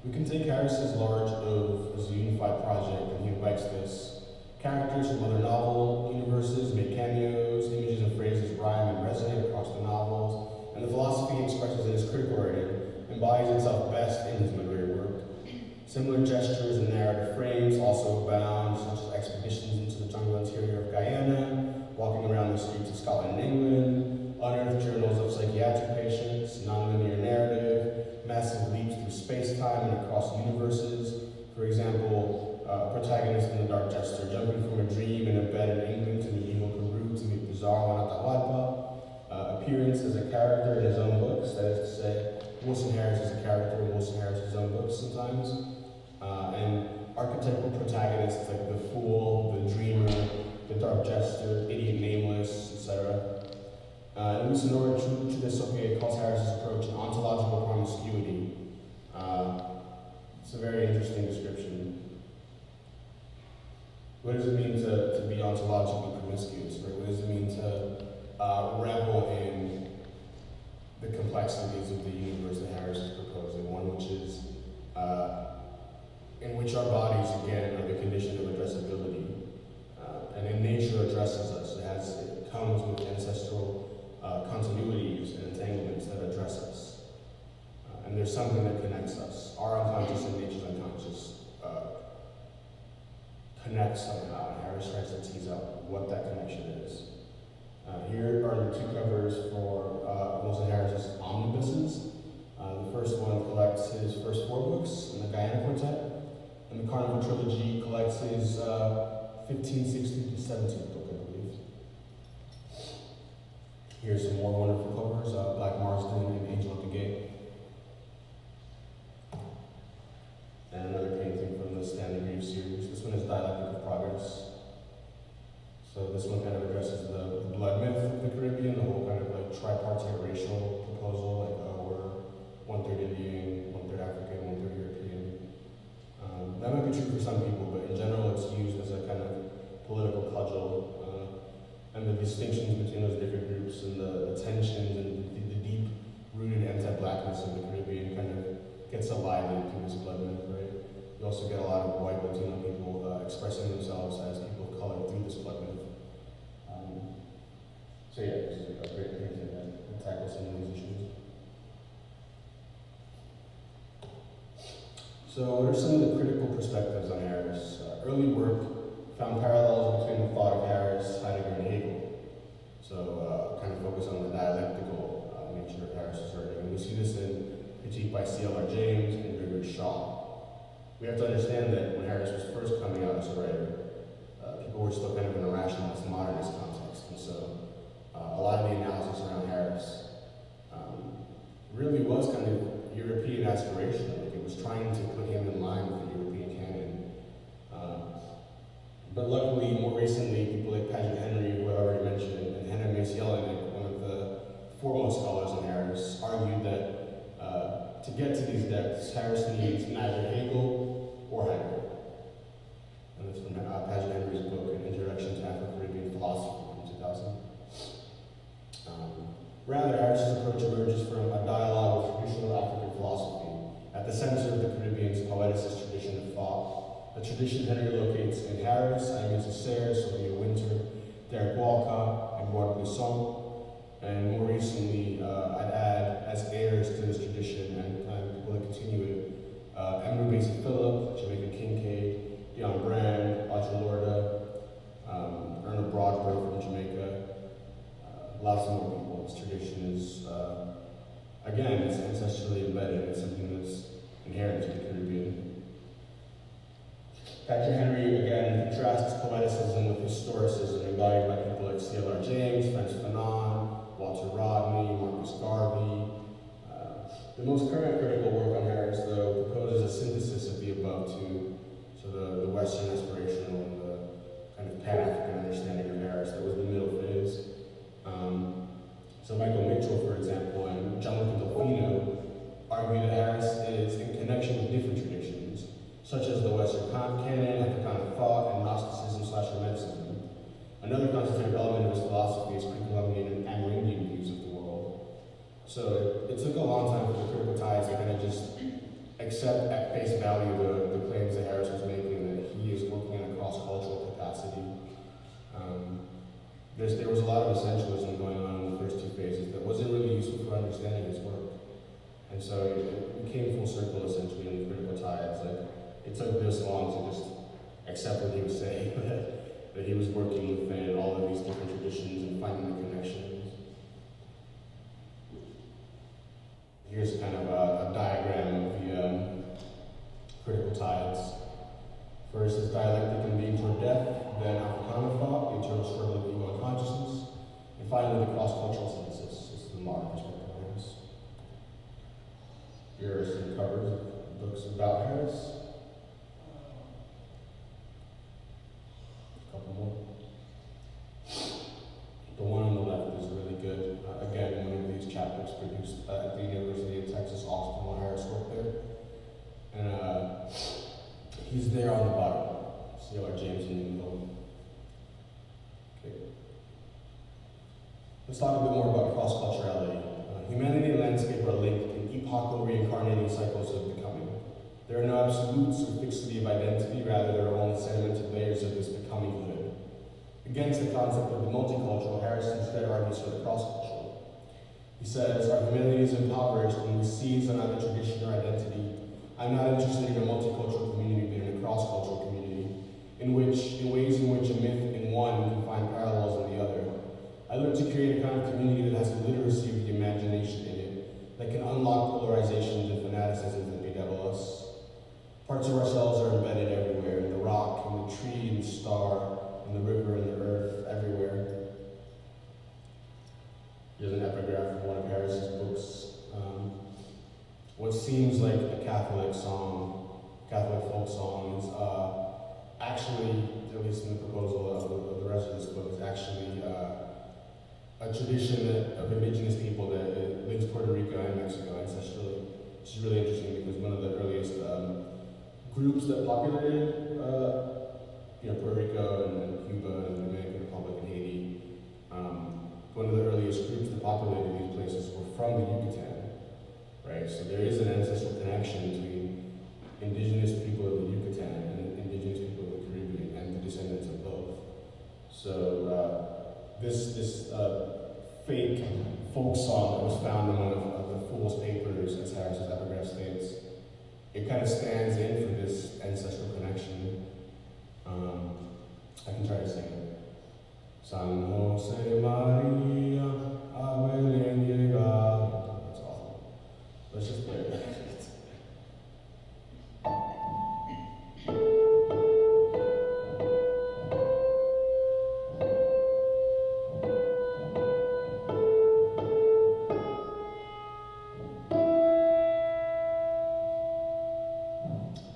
We can take Harris's large oath as a unified project, and he invites this. Characters from other novel universes make cameos, images and phrases rhyme and resonate across the novels, and the philosophy he expresses in his critical writing embodies itself best in his literary work. Similar gestures and narrative frames also abound, such as expeditions into the jungle interior of Guyana, walking around the streets of Scotland and England, unearthed journals of psychiatric patients, nonlinear narrative, massive leaps through space-time and across universes. For example, a protagonist in The Dark Jester jumping from a dream in a bed in England to medieval Peru to meet Pizarro and Atahualpa. Appearance as a character in his own books, that is to say, Wilson Harris is a character in Wilson Harris's own books sometimes. And archetypal protagonists like the Fool, the Dreamer, the Dark Jester, Idiot Nameless, etc. Lucinora Chudesoke calls Harris's approach an ontological promiscuity. It's a very interesting description. What does it mean to be ontologically promiscuous? Right? What does it mean to revel in the complexities of the universe that Harris is proposing? One which is in which our bodies, again, are the condition of addressability. And in nature addresses us. It comes with ancestral continuities and entanglements that address us. And there's something that connects us. Our unconscious and nature's unconscious connect somehow. And Harris tries to tease out what that connection is. Here are the two covers for Wilson Harris's omnibuses. The first one collects his first 4 books in the Guyana Quartet, and the Carnival Trilogy collects his 1560 to 17th book, I believe. Here's some more wonderful covers, Black Marsden and Angel at the Gate. And another painting from the Stanley Reed series. This one is Dialectic of Progress. So this one kind of addresses the blood myth of the Caribbean, the whole kind of like tripartite racial proposal, like we're 1/3 Indian, 1/3 African, 1/3 European. That might be true for some people, but in general it's used as a kind of political cudgel. And the distinctions between those different groups and the tensions and the deep-rooted anti-blackness of the Caribbean kind of gets alive through this blood myth, right? You also get a lot of white Latino people expressing themselves as people of color through this blood myth. So yeah, this is a great painting that tackles some of these issues. So what are some of the critical perspectives on Harris? Early work found parallels between the thought of Harris, Heidegger, and Hegel. So kind of focus on the dialectical nature of Harris's writing. And we see this in critique by C.L.R. James and Gregory Shaw. We have to understand that when Harris was first coming out as a writer, people were still kind of in a rationalist, modernist context. And so a lot of the analysis around Harris really was kind of European aspirational. Like it was trying to put him in line with the European canon. But luckily, more recently, people like Paget Henry, who I already mentioned, and Hannah Mace Jelinek, one of the foremost scholars on Harris, argued that to get to these depths, Harris needs neither Hegel or Heidegger. And that's from Paget Henry's book, An Introduction to Afro-Caribbean Philosophy from 2000. Rather, Harris's approach emerges from a dialogue with traditional African philosophy at the center of the Caribbean's poeticist tradition of thought, a tradition Henry locates in Harris, Aimé Césaire, Sylvia Wynter, Derek Walcott, and Gordon Lisson, and more recently, I'd add, as heirs to this tradition and people that continue it, Emery Mason Phillip, Jamaica Kincaid, Dion Brand, Audre Lorde, Erna Broadway from Jamaica, lots of more people. This tradition is, again, it's ancestrally embedded. It's something that's inherent to the Caribbean. Paget Henry, again, contrasts poeticism with historicism embodied by people like C.L.R. James, Frantz Fanon, Walter Rodney, Marcus Garvey. The most current critical work on Harris, though, proposes a synthesis of the above two. So the Western aspirational and the kind of Pan-African understanding of Harris that was the middle phase. So Michael Mitchell, for example, and Gianluca Delfino argue that Harris is in connection with different traditions, such as the Western canon, Africana thought, and Gnosticism/Hermeticism. Another constitutive element of his philosophy is pre-Columbian and Amerindian views of the world. So it took a long time for the critical tides to kind of just accept at face value the claims that Harris was making, that he is working in a cross-cultural capacity. There was a lot of essentialism going on in the first two phases that wasn't really useful for understanding his work. And so it came full circle essentially in the critical tides. Like, it took this long to just accept what he was saying, that he was working within all of these different traditions and finding the connections. Here's kind of a diagram of the critical tides. First is dialectic and being toward death, then Africana thought, the eternal struggle of ego and consciousness, and finally the cross-cultural synthesis. This is the modern perspective of Harris. Here are some covers of books about Harris. A couple more. The one on the left is really good. Again, one of these chapters produced at the University of Texas, Austin, while Harris worked there. And he's there on the bottom. See our James in the middle. Okay. Let's talk a bit more about cross-culturality. Humanity and landscape are linked in epochal reincarnating cycles of becoming. There are no absolutes or fixity of identity, rather there are only sedimented layers of this becominghood. Against the concept of the multicultural, Harris instead argues for the cross-cultural. He says, our humanity is impoverished when we seize on either tradition or identity. I'm not interested in a multicultural community, but in a cross-cultural community, in ways in which a myth in one can find parallels in the other. I look to create a kind of community that has a literacy of the imagination in it, that can unlock polarizations and fanaticisms that bedevil us. Parts of ourselves are embedded everywhere, in the rock, in the tree, in the star, in the river, in the earth, everywhere. Here's an epigraph from one of Harris's books. What seems like a Catholic song, Catholic folk song, is actually, at least in the proposal of the rest of this book, is actually a tradition of indigenous people that links Puerto Rico and Mexico ancestrally, which is really interesting because one of the earliest groups that populated Puerto Rico and Cuba and the Dominican Republic and Haiti, one of the earliest groups that populated these places were from the Yucatan. Right, so there is an ancestral connection between indigenous people of the Yucatan and indigenous people of the Caribbean and the descendants of both. So this fake folk song that was found in one of the Fool's papers, as Harris's epigraph states, it kind of stands in for this ancestral connection. I can try to sing it. San Jose Maria, Abelén llegado. Let's just play it.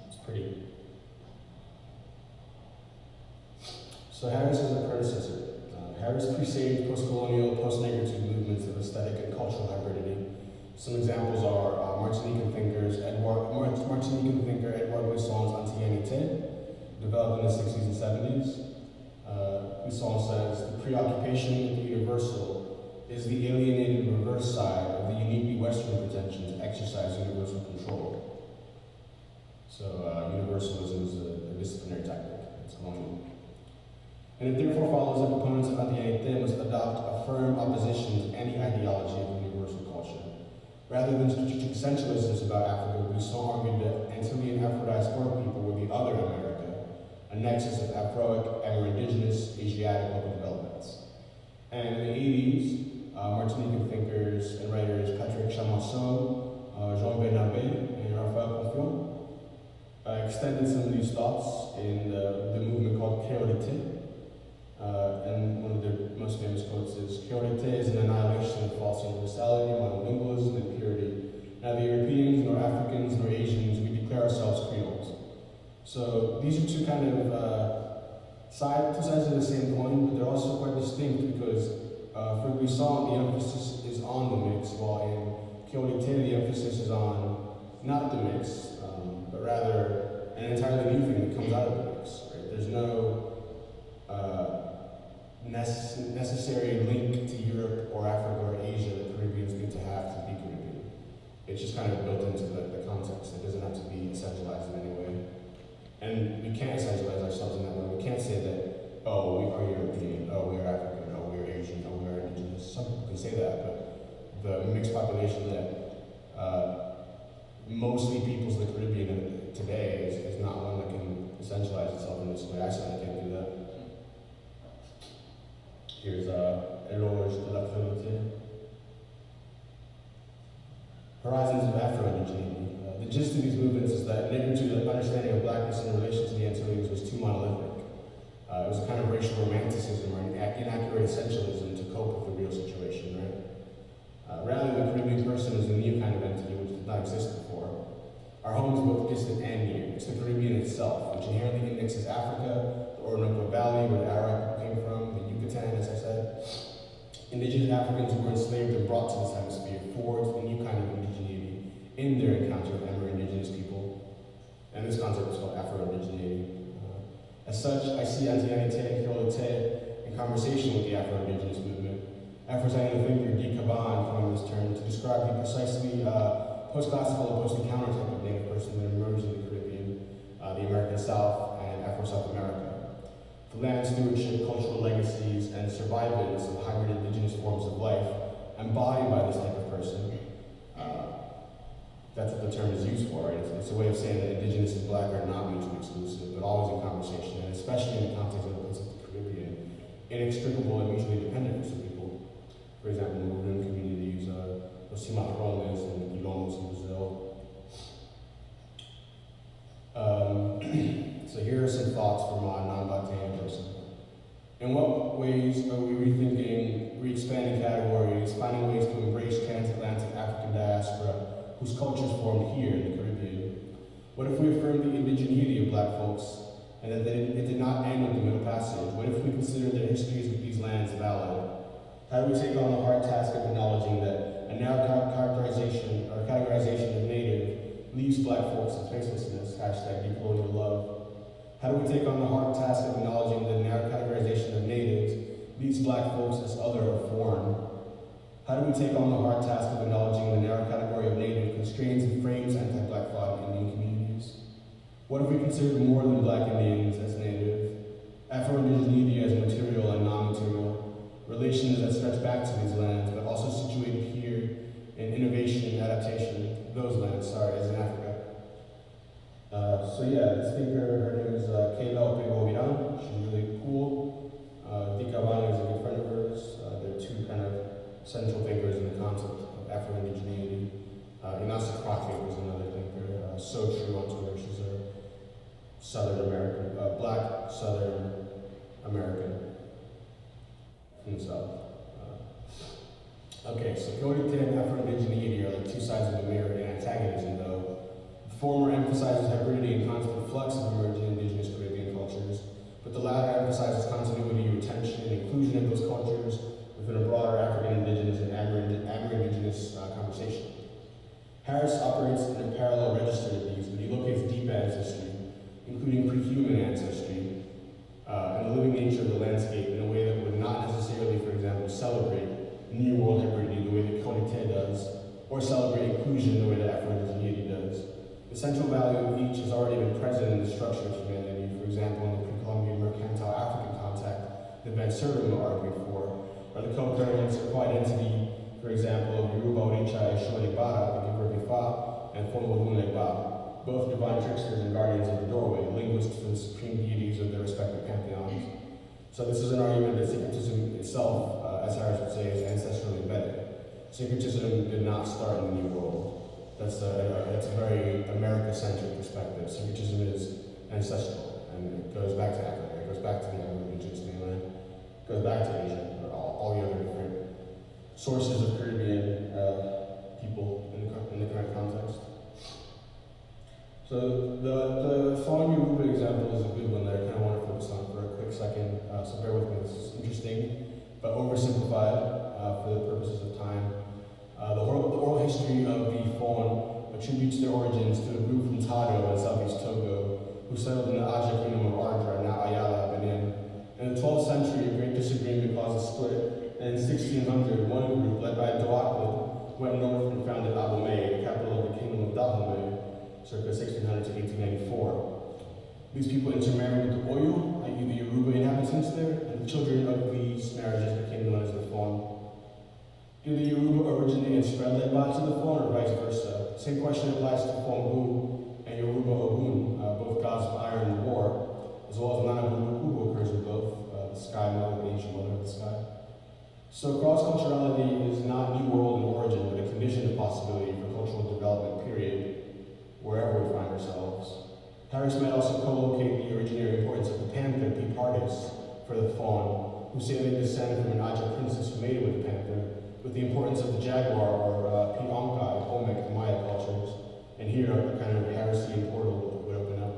It's pretty. So Harris is a predecessor. Harris presaged post-colonial, post-negative movements of aesthetic and cultural hybridity. Some examples are Martinican thinker Edouard Glisson's Antiquité, developed in the 60s and 70s. Glisson says, the preoccupation with the universal is the alienated reverse side of the uniquely Western pretension to exercise universal control. So universalism is a disciplinary tactic. It's colonial. And it therefore follows that proponents of Antiquité must adopt a firm opposition to any ideology of universal culture. Rather than strategic essentialisms about Africa, Glisson argued that Antillean Afro-diasporic people were the other America, a nexus of Afroic, Amerindigenous, Asiatic local developments. And in the 80s, Martinican thinkers and writers Patrick Chamoisseau, Jean Bernabé, and Raphael Confiant extended some of these thoughts in the movement called Créolité. And one of their most famous quotes is, Créolité is an annihilation of false universality, monolingualism, and purity. Neither Europeans, nor Africans, nor Asians, we declare ourselves Creoles. So these are two kind of two sides of the same coin, but they're also quite distinct because for Glisson, the emphasis is on the mix, while in Créolité, the emphasis is on not the mix, but rather an entirely new thing that comes out of the mix, right? There's no necessary link to Europe or Africa or Asia that Caribbeans need to have to be Caribbean. It's just kind of built into the context. It doesn't have to be essentialized in any way. And we can't essentialize ourselves in that way. We can't say that, oh, we are European, oh, we are African, oh, we are Asian, oh, we are indigenous. Some people can say that, but the mixed population that mostly peoples of the Caribbean today is not one that can essentialize itself in this way. I certainly can't do that. Here's Eloge de la Cruauté. Horizons of Afro-Indigeneity. The gist of these movements is that hitherto the understanding of blackness in relation to the Antilles was too monolithic. It was a kind of racial romanticism or an inaccurate essentialism to cope with the real situation, right? Rather, the Caribbean person is a new kind of entity which did not exist before. Our home is both distant and near. It's the Caribbean itself, which inherently indexes Africa, the Orinoco Valley, where the Arawak came from, the Yucatan, as I said. Indigenous Africans who were enslaved and brought to this hemisphere forged a new kind of indigeneity in their encounter with Amerindigenous people. And this concept is called Afro-Indigeneity. As such, I see Antianite Kilolite in conversation with the Afro-Indigenous movement. Afro-Zion thinker D. Caban coined this term to describe the precisely post-classical and post-encounter type of native person that emerged in the Caribbean, the American South, and Afro-South America. For land stewardship, cultural legacies, and survivance of hybrid indigenous forms of life embodied by this type of person. That's what the term is used for, right? It's a way of saying that indigenous and black are not mutually exclusive, but always in conversation, and especially in the context of the Caribbean, inextricable and mutually dependent for some people. For example, in the Maroon communities, los Cimarrones and Quilombos in Brazil. So here are some thoughts from a non-Batean person. In what ways are we rethinking, re-expanding categories, finding ways to embrace transatlantic African diaspora whose cultures formed here in the Caribbean? What if we affirm the indigeneity of black folks and that it did not end with the Middle Passage? What if we consider their histories with these lands valid? How do we take on the hard task of acknowledging that a narrow categorization of native leaves black folks in facelessness, #decolonial love? How do we take on the hard task of acknowledging that a narrow categorization of natives leaves black folks as other or foreign? How do we take on the hard task of acknowledging the narrow category of native constrains and frames anti-black thought in Indian communities? What if we considered more than black Indians as native, Afro-Indigeneity as material and non-material, relations that stretch back to these lands, but also situated here in innovation and adaptation, those lands, as in Africa. This thinker, her name is Kayla Opego-Viran. She's really cool. Dika Vani is a good friend of hers. They're two kind of central thinkers in the concept of Afro-Indigeneity. Inasa Crockett was another thinker. So True on Twitter. She's a Southern American, black Southern American from the South. So Connotative and Afro-Indigeneity are like two sides of a mirror in antagonism, though. The former emphasizes hybridity and constant flux of emerging indigenous Caribbean cultures, but the latter emphasizes continuity, retention, and inclusion of those cultures within a broader African indigenous and Amerindigenous conversation. Harris operates in a parallel register of these, but he locates deep ancestry, including pre-human ancestry, and the living nature of the landscape in a way that would not necessarily, for example, celebrate New World hybridity the way that Connotative does, or celebrate inclusion the way that Afro-Indigeneity does. The central value of each has already been present in the structure of humanity, for example, in the pre-Columbian mercantile African contact that Van Sertima argued for, or the co-occurrence of identity, for example, of Yoruba Oricha Shoanibara, the giver of Ifa, and Fonwolunegba, both divine tricksters and guardians of the doorway, linguists for the supreme deities of their respective pantheons. So this is an argument that syncretism itself, as Harris would say, is ancestrally embedded. Syncretism did not start in the New World. That's a very America-centric perspective. Syncretism is ancestral, and it goes back to Africa, it goes back to the Indigenous mainland, it goes back to Asia, or all the other different sources of Caribbean people in the current context. So the following Yoruba example is a good one that I kind of want to focus on for a quick second, so bear with me, this is interesting, but oversimplified for the purposes of time. The oral history of the Fon attributes their origins to a group from Tado in southeast Togo, who settled in the Aja Kingdom of Ardra, now Ayala, Benin. In the 12th century, a great disagreement caused a split, and in 1600, one group, led by Doakli, went north and founded Abomey, the capital of the Kingdom of Dahomey, circa 1600 to 1894. These people intermarried with the Oyo, i.e. the Yoruba inhabitants there, and the children of these marriages became known as the Fon. Did the Yoruba originate and spread Legba to the Fon, or vice versa? Same question applies to Fongu and Yoruba Ogun, both gods of iron and war, as well as Nanaburuku, who occurs in both, the sky mother, the ancient mother of the sky. So cross-culturality is not new world in origin, but a condition of possibility for cultural development, period, wherever we find ourselves. Harris might also co-locate the originary importance of the panther, P. pardus, for the faun, who say they descend from an Aja princess who mated with the panther, with the importance of the jaguar, or P. onkai, Olmec, the Maya cultures. And here a kind of Harrisian portal would open up.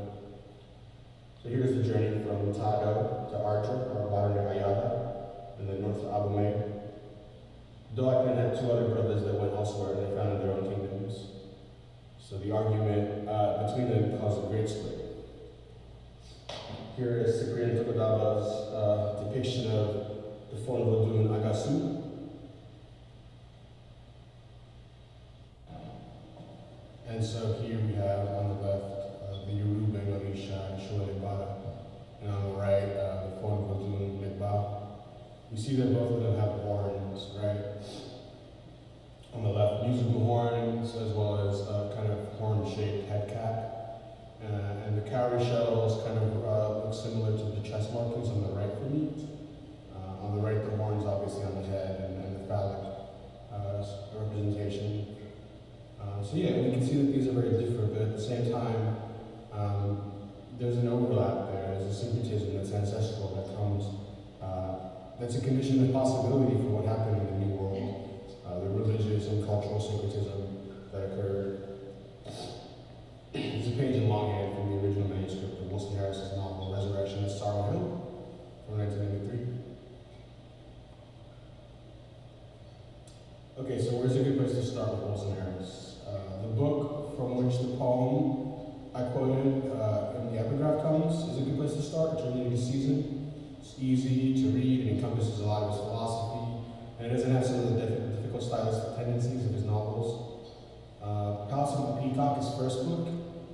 So here's the journey from Tado to Ardra, or modern Ayala, and then north to Abomey. Doakli had two other brothers that went elsewhere, and they founded their own kingdoms. So the argument between them caused a great split. Here is Cyprian Tokodaba's depiction of the Fon Vodun Agasu. And so here we have on the left the Yoruba Orisha and Shoelebara, and on the right the Fon Vodun Legba. You see that both of them have horns, right? On the left, musical horns, as well as kind of horn-shaped head cap. And the cowrie shells kind of look similar to the chest markings on the right for me. On the right, the horns obviously on the head, and the phallic representation. So yeah, we can see that these are very different, but at the same time, there's an overlap there. There's a syncretism that's ancestral that comes, that's a condition of possibility for what happened in the New World. The religious and cultural syncretism that occurred. There's a page in longhand from the original manuscript of Wilson Harris's novel Resurrection at Sorrow Hill from 1993. Okay, so where's a good place to start with Wilson Harris? The book from which the poem I quoted in the epigraph comes is a good place to start. Trinity Season. It's easy to read and encompasses a lot of his philosophy, and it doesn't have some of the difficult stylistic tendencies of his novels. Palace of the Peacock, his first book,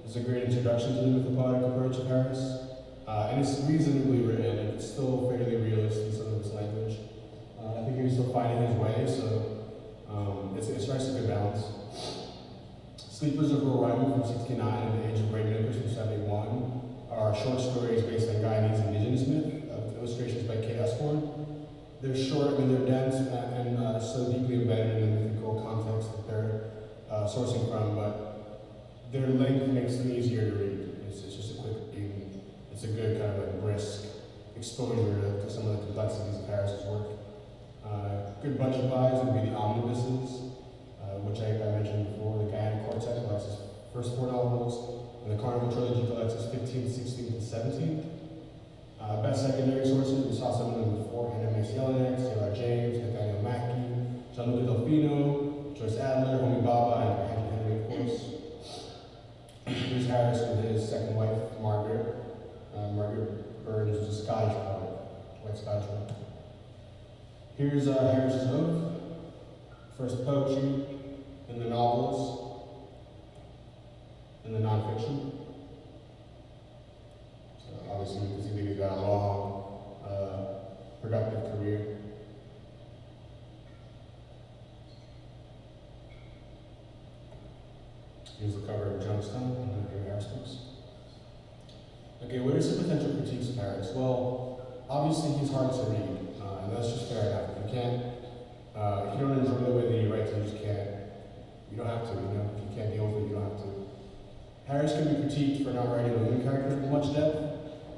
is a great introduction to the mythopoetic approach of Harris, and it's reasonably written, and it's still fairly realist in some of its language. I think he's still finding his way, so it strikes a good balance. Sleepers of Roraima from 69 and The Age of Rainmakers from 71 are short stories based on Guyanese indigenous myth, illustrations by Kay Osborne. They're short, and they're dense, and so deeply embedded in the mythical context that they're sourcing from, but their length makes them easier to read. It's just a quick read. It's a good kind of like brisk exposure to some of the complexities of Harris's work. Good budget buys would be the omnibuses, which I mentioned before. The Guyana Quartet collects his first 4 novels, and the Carnival Trilogy collects his 15th, 16th, and 17th. Best secondary sources, we saw some of them before: Hannah Mace Jelinek, Taylor James, Nathaniel Mackey, Gianluca Delfino, Joyce Adler, Homi Baba, and Henry, of course. Here's Harris with his second wife, Margaret. Margaret Burns was a Scottish poet, white Scottish woman. Here's Harris's Oath, first poetry, and the novels, and the nonfiction. So obviously, you can see that he's got a long, productive career. Here's the cover of Gemstone and the Harris books. Okay, what are some potential critiques of Harris? Well, obviously he's hard to read, and that's just fair enough. If you don't enjoy the way that he writes, you just can't. You don't have to, if you can't deal with it, you don't have to. Harris can be critiqued for not writing women characters with much depth,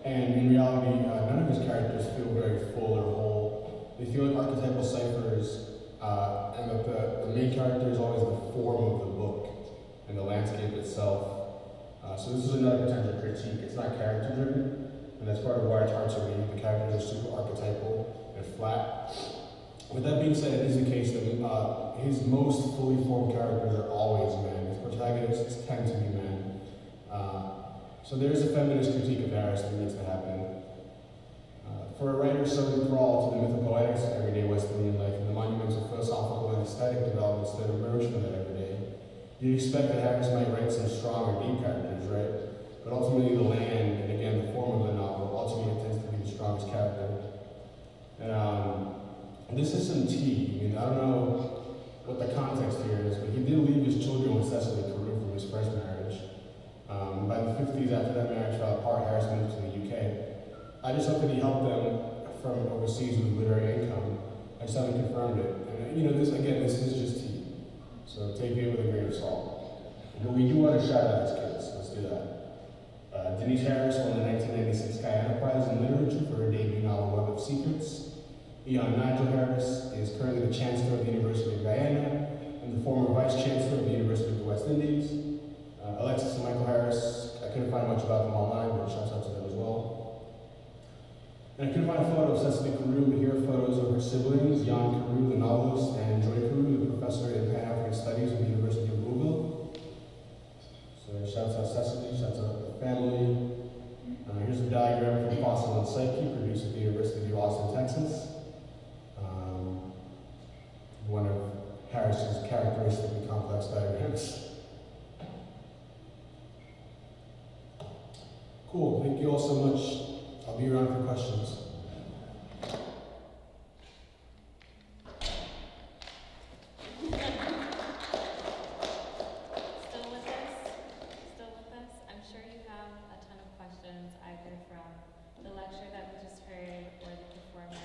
and in reality, none of his characters feel very full or whole. They feel like archetypal ciphers, and that the main character is always the form of the book and the landscape itself. So this is another potential critique. It's not character-driven, and that's part of why it's hard to read. The characters are super archetypal and flat. With that being said, it is the case that his most fully formed characters are always men. His protagonists tend to be men. So there is a feminist critique of Harris that needs to happen. For a writer so enthralled to the mythopoetics of everyday West Indian life and the monuments of philosophical and aesthetic developments that emerge from that every day, you'd expect that Harris might write some strong or deep characters, right? But ultimately the land, and again the form of the novel, ultimately tends to be the strongest character. And this is some tea. I mean, I don't know what the context here is, but he did leave his children with Cecily Carew from his first marriage. By the 50s, after that marriage fell apart, Harris moved to the UK. I just hope that he helped them from overseas with literary income. I just haven't confirmed it. And this is just tea. So take it with a grain of salt. But we do want to shout out his kids. Let's do that. Denise Harris won the 1996 Guyana Prize in Literature for her debut novel, Web of Secrets. Ian Nigel Harris is currently the Chancellor of the University of Guyana and the former Vice Chancellor of the University of the West Indies. Alexis and Michael Harris, I couldn't find much about them online, but shouts out to them as well. And I couldn't find a photo of Cecily Carew, but here are photos of her siblings, Jan Carew, the novelist, and Joy Carew, the professor in Pan-African Studies at the University of Louisville. So shouts out Cecily, shouts out the family. Here's a diagram from Fossil and Psyche, produced at the University of Austin, Texas. One of Harris's characteristically complex diagrams. Cool, thank you all so much. I'll be around for questions. Still with us? I'm sure you have a ton of questions either from the lecture that we just heard or the performance.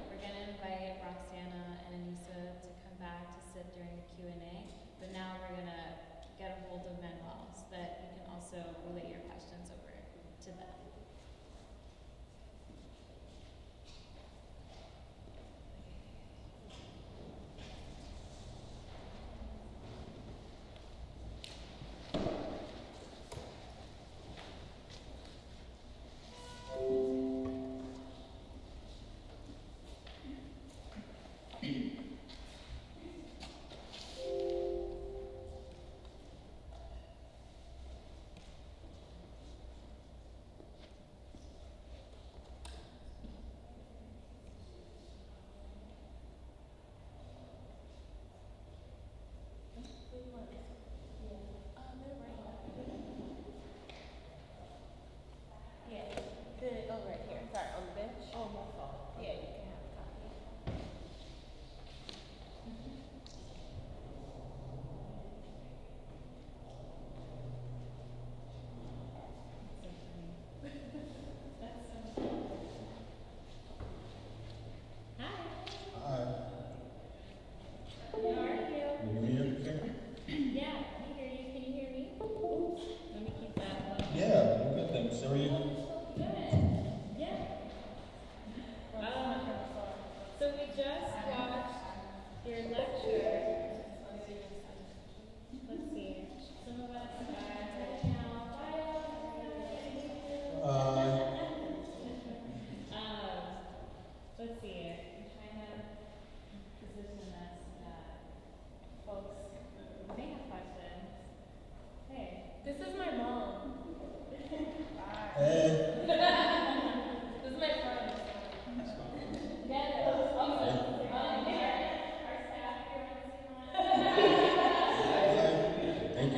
We're going to invite Roxana and Anissa to come back to sit during the Q&A, but now we're going to get a hold of Manuel so that you can also relay your questions over to them.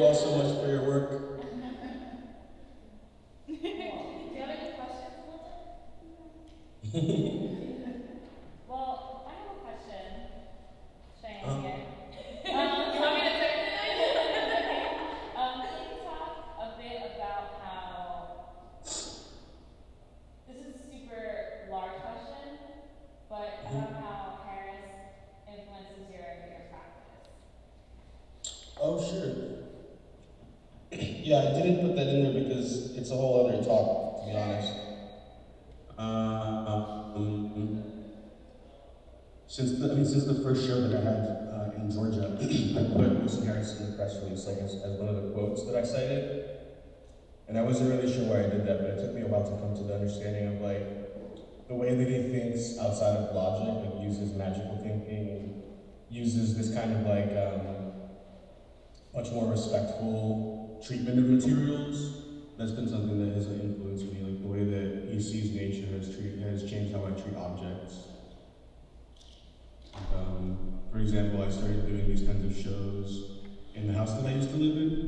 you all so much for your work. Do you have any questions, Well, I have a question. Cheyenne here. You want me to say it? Okay. Can you talk a bit about how this is a super large question, but about how Paris influences your practice? Oh, sure. Yeah, I didn't put that in there because it's a whole other talk, to be honest. Since the first show that I had in Georgia, I put Wilson Harris in the press release as one of the quotes that I cited. And I wasn't really sure why I did that, but it took me a while to come to the understanding of the way that he thinks outside of logic, uses magical thinking, and uses this kind of much more respectful treatment of materials that's been something that has influenced me, like the way that he sees nature has changed how I treat objects. For example, I started doing these kinds of shows in the house that I used to live in.